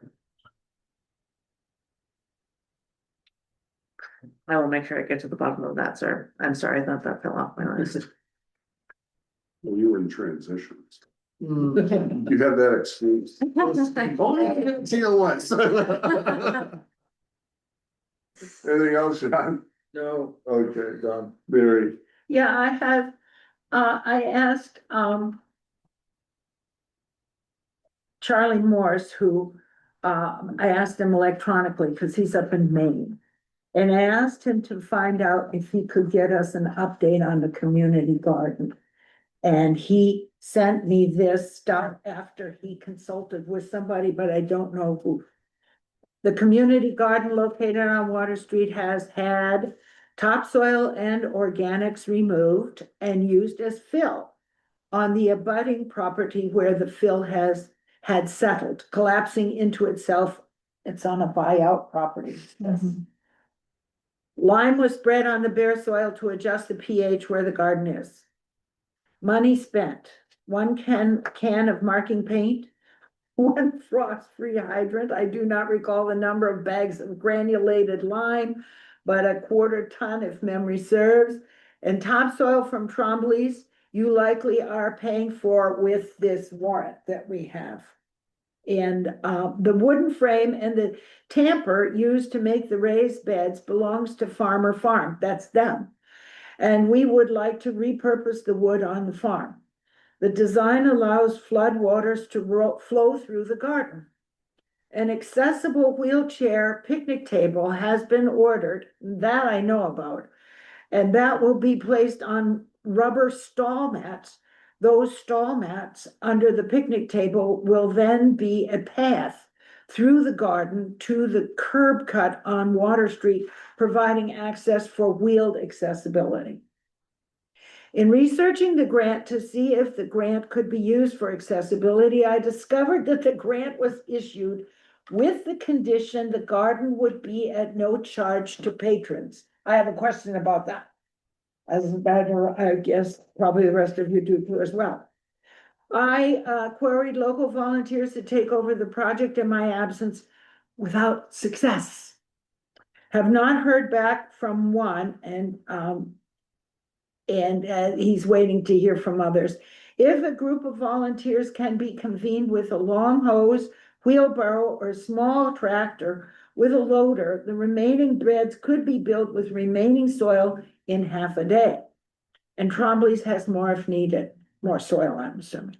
I will make sure I get to the bottom of that, sir. I'm sorry that that fell off my list. Well, you were in transitions. You have that excuse. Only didn't see it once. Anything else, John? No. Okay, Done. Mary. Yeah, I have, I asked, Charlie Morse, who, I asked him electronically, because he's up in Maine. And I asked him to find out if he could get us an update on the community garden. And he sent me this stuff after he consulted with somebody, but I don't know who. The community garden located on Water Street has had topsoil and organics removed and used as fill on the abutting property where the fill had settled, collapsing into itself. It's on a buyout property. Lime was spread on the bare soil to adjust the pH where the garden is. Money spent, 1 can of marking paint, 1 frost-free hydrant. I do not recall the number of bags of granulated lime, but a 1/4 ton if memory serves. And topsoil from Trombley's, you likely are paying for with this warrant that we have. And the wooden frame and the tamper used to make the raised beds belongs to Farmer Farm. That's them. And we would like to repurpose the wood on the farm. The design allows flood waters to flow through the garden. An accessible wheelchair picnic table has been ordered, that I know about, and that will be placed on rubber stall mats. Those stall mats under the picnic table will then be a path through the garden to the curb cut on Water Street, providing access for wheeled accessibility. In researching the grant to see if the grant could be used for accessibility, I discovered that the grant was issued with the condition the garden would be at no charge to patrons. I have a question about that. As a matter, I guess probably the rest of you do too as well. I queried local volunteers to take over the project in my absence without success. Have not heard back from one, and he's waiting to hear from others. If a group of volunteers can be convened with a long hose, wheelbarrow, or small tractor with a loader, the remaining beds could be built with remaining soil in half a day. And Trombley's has more if needed, more soil, I'm assuming.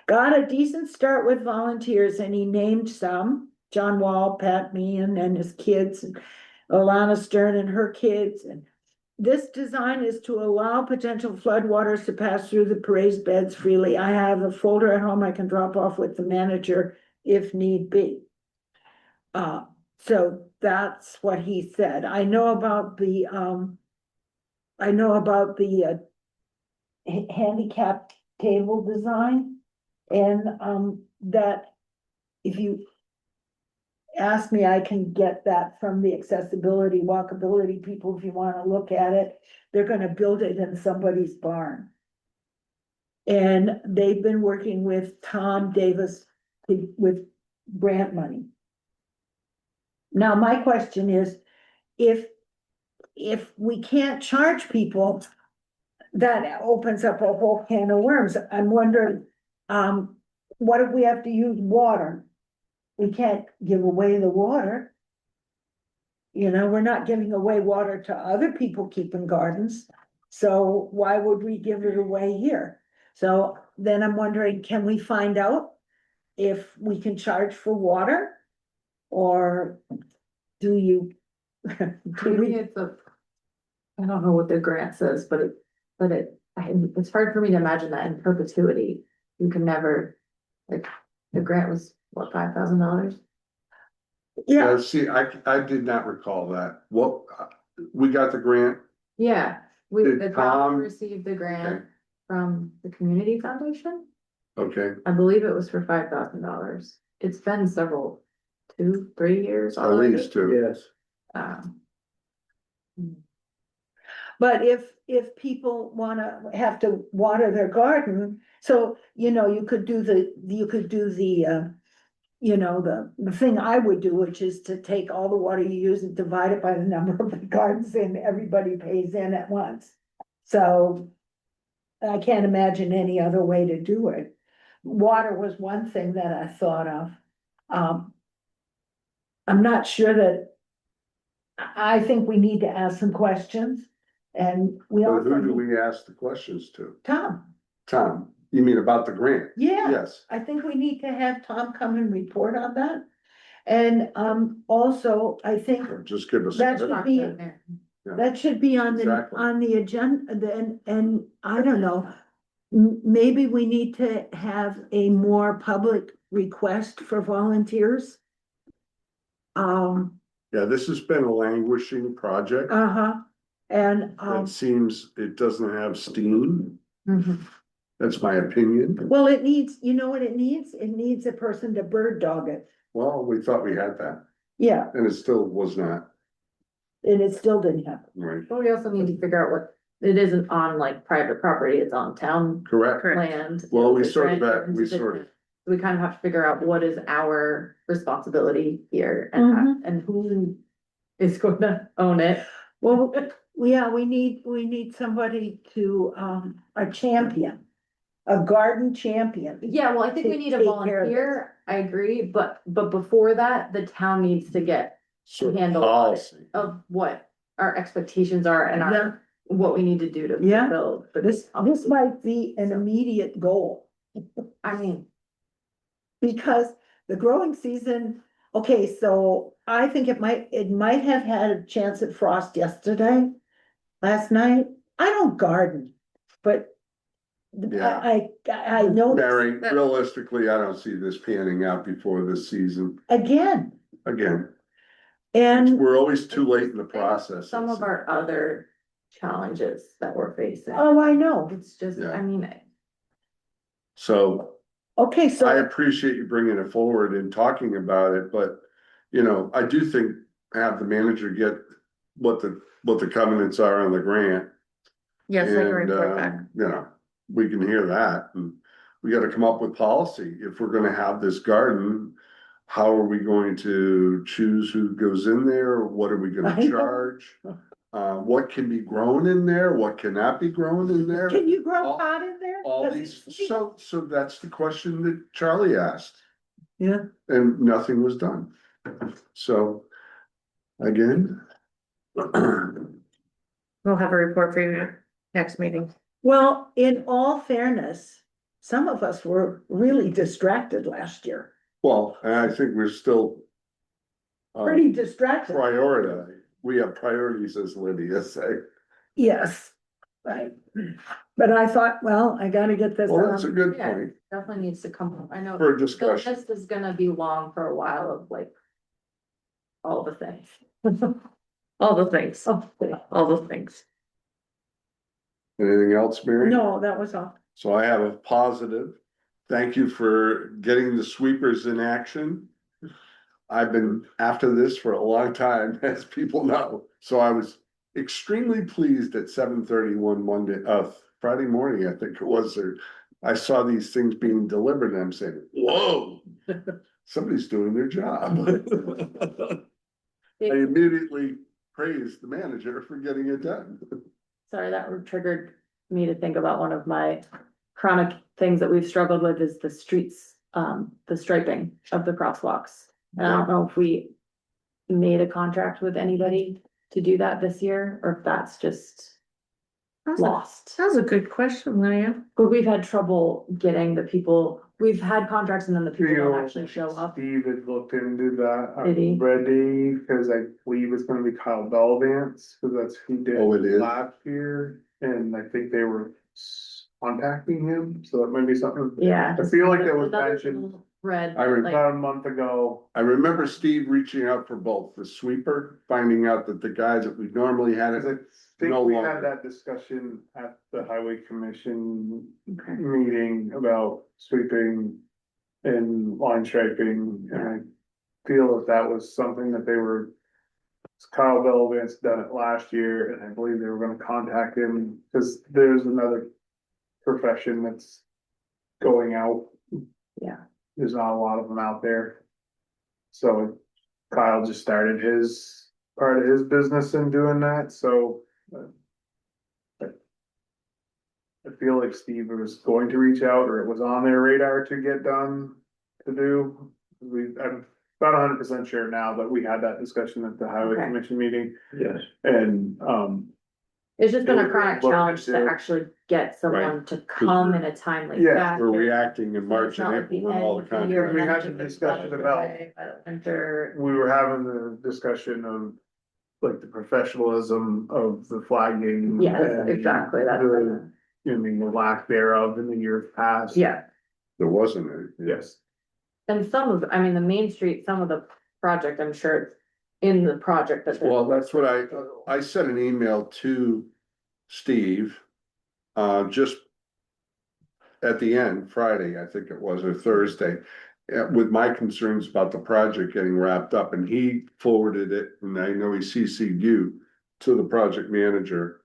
Got a decent start with volunteers, and he named some: John Wall, Pat Meehan and his kids, and Alana Stern and her kids. And this design is to allow potential floodwaters to pass through the raised beds freely. I have a folder at home I can drop off with the manager if need be. So that's what he said. I know about the handicap table design, and that if you ask me, I can get that from the accessibility, walkability people if you want to look at it. They're gonna build it in somebody's barn. And they've been working with Tom Davis with grant money. Now, my question is, if we can't charge people, that opens up a whole can of worms. I'm wondering, what if we have to use water? We can't give away the water. You know, we're not giving away water to other people keeping gardens, so why would we give it away here? So then I'm wondering, can we find out if we can charge for water? Or do you? Maybe it's I don't know what the grant says, but it's hard for me to imagine that in perpetuity. You can never, like, the grant was what, $5,000? Yeah, See, I did not recall that. What, we got the grant? Yeah, Did the Tom- town received the grant Okay. from the community foundation. Okay, I believe it was for $5,000. It's been several, 2, 3 years at already. least two. Yes. Um, But if people have to water their garden, so, you could do the thing I would do, which is to take all the water you use and divide it by the number of the gardens and everybody pays in at once. So I can't imagine any other way to do it. Water was one thing that I thought of. I'm not sure that, I think we need to ask some questions and we But also. who do we ask the questions to? Tom, Tom, you mean about the grant? yeah. Yes. I think we need to have Tom come and report on that. And, also, I think Or just give us. that should be, Yeah. that should be Exactly. on the agenda, then, and I don't know. Maybe we need to have a more public request for volunteers. Yeah, this has been a languishing project. Uh-huh, and, It seems it doesn't have steam. mhm. That's my opinion. Well, it needs, you know what it needs? It needs a person to bird dog it. Well, we thought we had that Yeah, and it still was not, and it still didn't happen. right? But we also need to figure out what, it isn't on like private property, it's on town Correct. land. Well, we It's sort of, right- We kind of have to figure out what is our responsibility here and who is going to own it. Well, yeah, we need somebody to, a champion, a garden champion. Yeah, well, I think we need a Take care of volunteer, I agree, but before that, the town needs to get Sort of handle policy. of what our expectations are and Yeah. what we need to do to Yeah. fulfill. But This might be an immediate goal, I mean, because the growing season, okay, so I think it might have had a chance at frost last night. I don't garden, but Yeah. I know Mary, realistically, I don't see this panning out before this season. again, Again, and we're always too late in the process. some of our other challenges that we're facing. oh, I know. It's just, Yeah. I mean, So Okay, I so, appreciate you bringing it forward and talking about it, but, I do think have the manager get what the covenants are on the grant. Yes, I can And, report back. we can hear that, and we gotta come up with policy, if we're gonna have this garden. How are we going to choose who goes in there, what are we I gonna know. charge? What can be grown in there, what cannot be grown in there? can you grow all- pot in there? All Does these, it- so that's the question that Charlie asked. Yeah. And nothing was done. So, again. We'll have a report for you next meeting. Well, in all fairness, some of us were really distracted last year, Well, and I think we're still. pretty distracted. Prioritize, we have priorities, as Lydia say. Yes, right. But I thought, well, I gotta get this Well, that's a on. good Yeah. point definitely needs to come, I know. for The discussion. list is gonna be long for a while of like. All the things. All the things, Oh, all the things. Anything else, Mary? no, that was all. So I have a positive. Thank you for getting the sweepers in action. I've been after this for a long time, as people know, so I was extremely pleased at 7:31 Monday, Friday morning, I think it was, or. I saw these things being delivered and I'm saying, whoa, somebody's doing their job. I immediately praised the manager for getting it done. Sorry, that triggered me to think about one of my chronic things that we've struggled with is the streets, the striping of the crosswalks. And I don't know if we made a contract with anybody to do that this year, or if that's just lost. That was a good question, Lydia. But we've had trouble getting the people, we've had contracts and then the people don't actually show up. Steve had looked into that Did he? already, cause I believe it's gonna be Kyle Belvance, cause that's who did Oh, it is? last year. And I think they were contacting him, so that might be something. Yeah. I feel like that was Another mentioned. little read, I like, About a month ago, I remember Steve reaching out for both the sweeper, finding out that the guy that we normally had cause I it. think No we longer. had that discussion at the highway commission okay. meeting about sweeping and line striping, and I feel that that was something that they were. Kyle Belvance done it last year, and I believe they were gonna contact him, cause there's another profession that's going out. Yeah. There's not a lot of them out there. So Kyle just started his, part of his business in doing that, so. I feel like Steve was going to reach out, or it was on their radar to get done, to do. I'm about 100% sure now that we had that discussion at the highway Okay. commission meeting, Yes. and, It's just been It a was chronic looking challenge to to- actually get someone to come in a timely Yeah, fashion. We're reacting in March It's not and like the April when end all the of the year contracts. and We then had it the just discussion goes about- away by the winter. we were having the discussion of like the professionalism of the flagging. Yes, and exactly, that's. the- I mean, the lack thereof in the years past. Yeah, There wasn't any. Yes, and some of, I mean, the Main Street, some of the project, I'm sure it's in the project that. they're- Well, that's what I sent an email to Steve. Just at the end, Friday, I think it was, or Thursday. With my concerns about the project getting wrapped up, and he forwarded it, and I know he CC'd you to the project manager.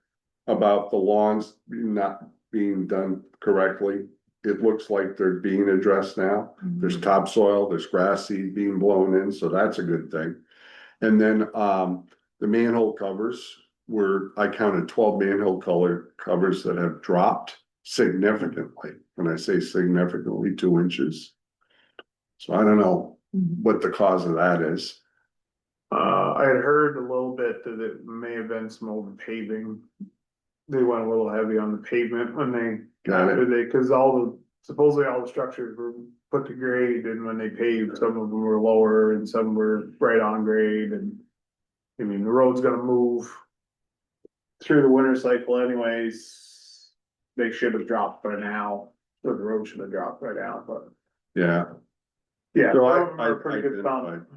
About the lawns not being done correctly. It looks like they're being addressed now. There's topsoil, there's grass seed being blown in, so that's a good thing. And then, the manhole covers I counted 12 manhole covers that have dropped significantly. When I say significantly, 2 inches. So I don't know Mhm. what the cause of that is. I had heard a little bit that it may have been some old paving. They went a little heavy on the pavement when they. Got it. Cause supposedly all the structures were put to grade, and when they paved, some of them were lower and some were right on grade, and. I mean, the road's gonna move. Through the winter cycle anyways. They should have dropped by now, or the road should have dropped by now, but. Yeah, Yeah, So some of them are pretty good identified thump.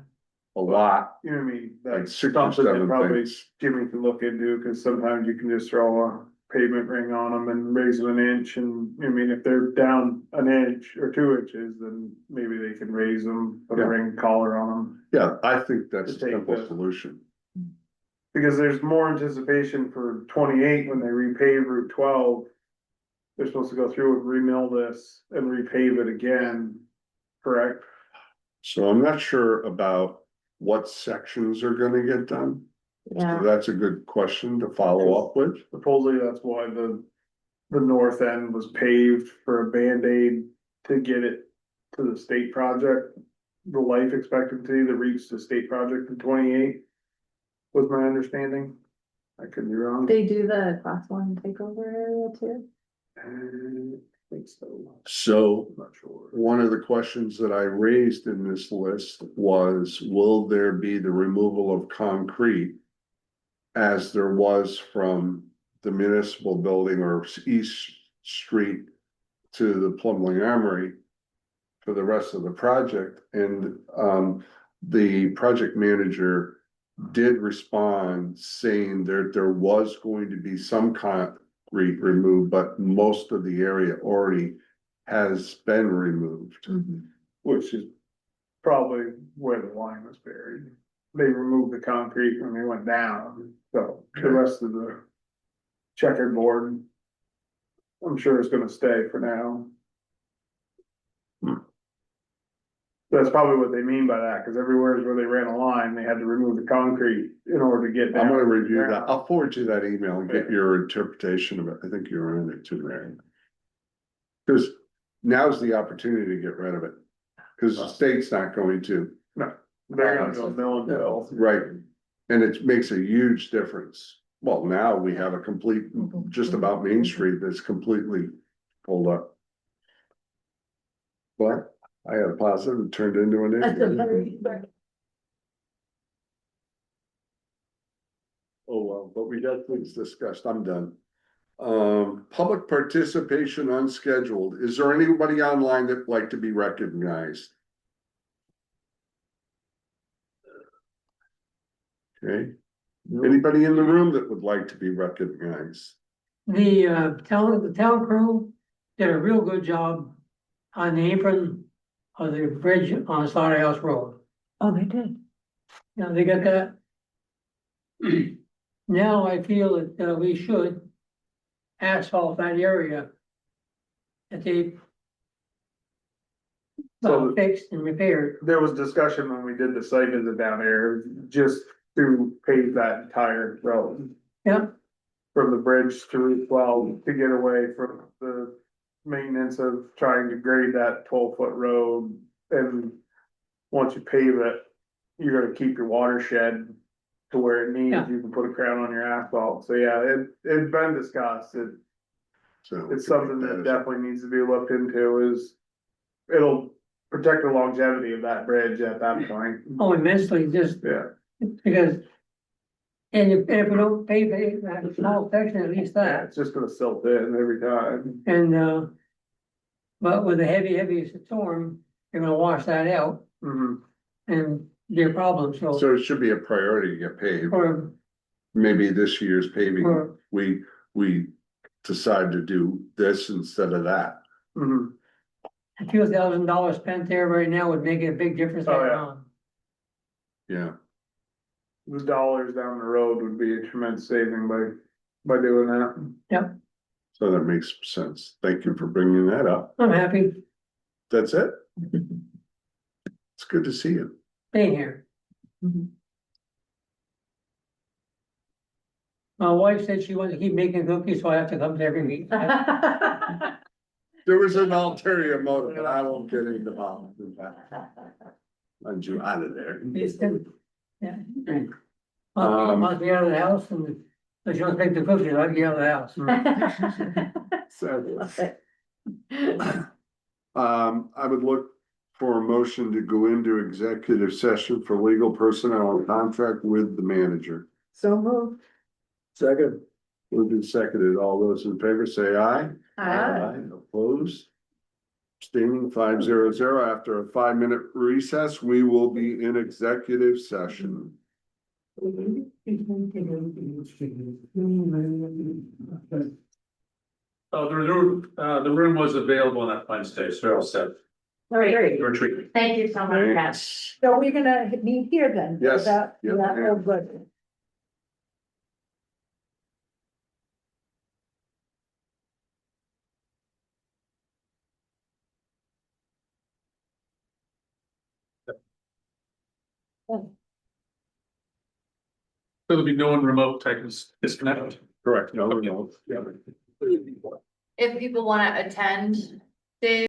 a lot, You know what I mean? like That's 6 or something that 7 probably things. Jimmy can look into, cause sometimes you can just throw a pavement ring on them and raise them an inch, and, I mean, if they're down an inch or 2 inches, then maybe they can raise them, put a Yeah. ring collar on them. Yeah, I think that's a To take simple the- solution. Because there's more anticipation for 28 when they repave Route 12. They're supposed to go through and remill this and repave it again, correct? So I'm not sure about what sections are gonna get done. So Yeah, that's a good question to follow up with. Supposedly that's why the north end was paved for a Band-Aid to get it to the state project. The life expectancy to reach the state project in 28 was my understanding. I could be wrong. they do the class 1 takeover area too. I think so. So I'm not sure. one of the questions that I raised in this list was, will there be the removal of concrete? As there was from the municipal building or East Street to the Plumley Armory. For the rest of the project, and the project manager did respond saying there was going to be some concrete removed, but most of the area already has been removed. Mhm. Which is probably where the line was buried. They removed the concrete when they went down, so the rest of the checkerboard. I'm sure it's gonna stay for now. That's probably what they mean by that, cause everywhere where they ran a line, they had to remove the concrete in order to get down. I'm gonna to the review that. ground. I'll forward you that email and get your interpretation of it. I think you're in it too, Mary. Cause now's the opportunity to get rid of it. Cause the state's not going to. They're gonna go mill and bill. Right, and it makes a huge difference. Well, now we have a complete, just about Main Street that's completely pulled up. But I had a positive, it turned into an That's a issue. very. Oh, well, but we got things discussed, I'm done. Public participation unscheduled, is there anybody online that'd like to be recognized? Okay, anybody in the room that would like to be recognized? The town crew did a real good job on the apron of the bridge on Slaughterhouse Road. Oh, they did. Now, they got that. Now I feel that we should asphalt that area that they So- fixed and repaired. There was discussion when we did the site visit down there, just to pave that entire road. Yep. From the bridge to Route 12 to get away from the maintenance of trying to grade that 12-foot road. And once you pave it, you're gonna keep your watershed to where it needs, Yeah. you can put a crown on your asphalt. So yeah, it's been discussed. So. It's something that definitely needs to be looked into it'll protect the longevity of that bridge at that point. Oh, immensely, just Yeah, because. And if we don't pave it, that small section, at least yeah, that, it's just gonna silt in every time. and, but with a heavy storm, you're gonna wash that out Mhm. and be a problem, so. So it should be a priority to get paved. For, Maybe this year's paving, for, we decide to do this instead of that. Mhm. a few $1,000 spent there right now would make a big difference Oh, later yeah. on. Yeah, The dollars down the road would be a tremendous saving by doing that. so that makes sense. Thank you for bringing that up. I'm happy That's it. It's good to see you. being here. My wife said she wants to keep making cookies, so I have to come to every meeting. There was an ulterior motive, but I won't get into that. Run you out of there. It's good. Yeah. I'll be out of the house and if she wants to make the cookies, I'll get out of the house. So, I would look for a motion to go into executive session for legal personnel and contract with the manager. So moved. Second. Moved and seconded. All those in favor say aye. Aye. Opposed? Abstaining 500. After a 5-minute recess, we will be in executive session. The room was available on that Wednesday, so I'll set All right, great. retreat. Thank you so much, Kat. Thanks. So we're gonna meet here then? Yes. Is that Yep. all good? There'll be no one remote tech disconnect. Correct. No, no. Yeah. If people wanna attend, Dave,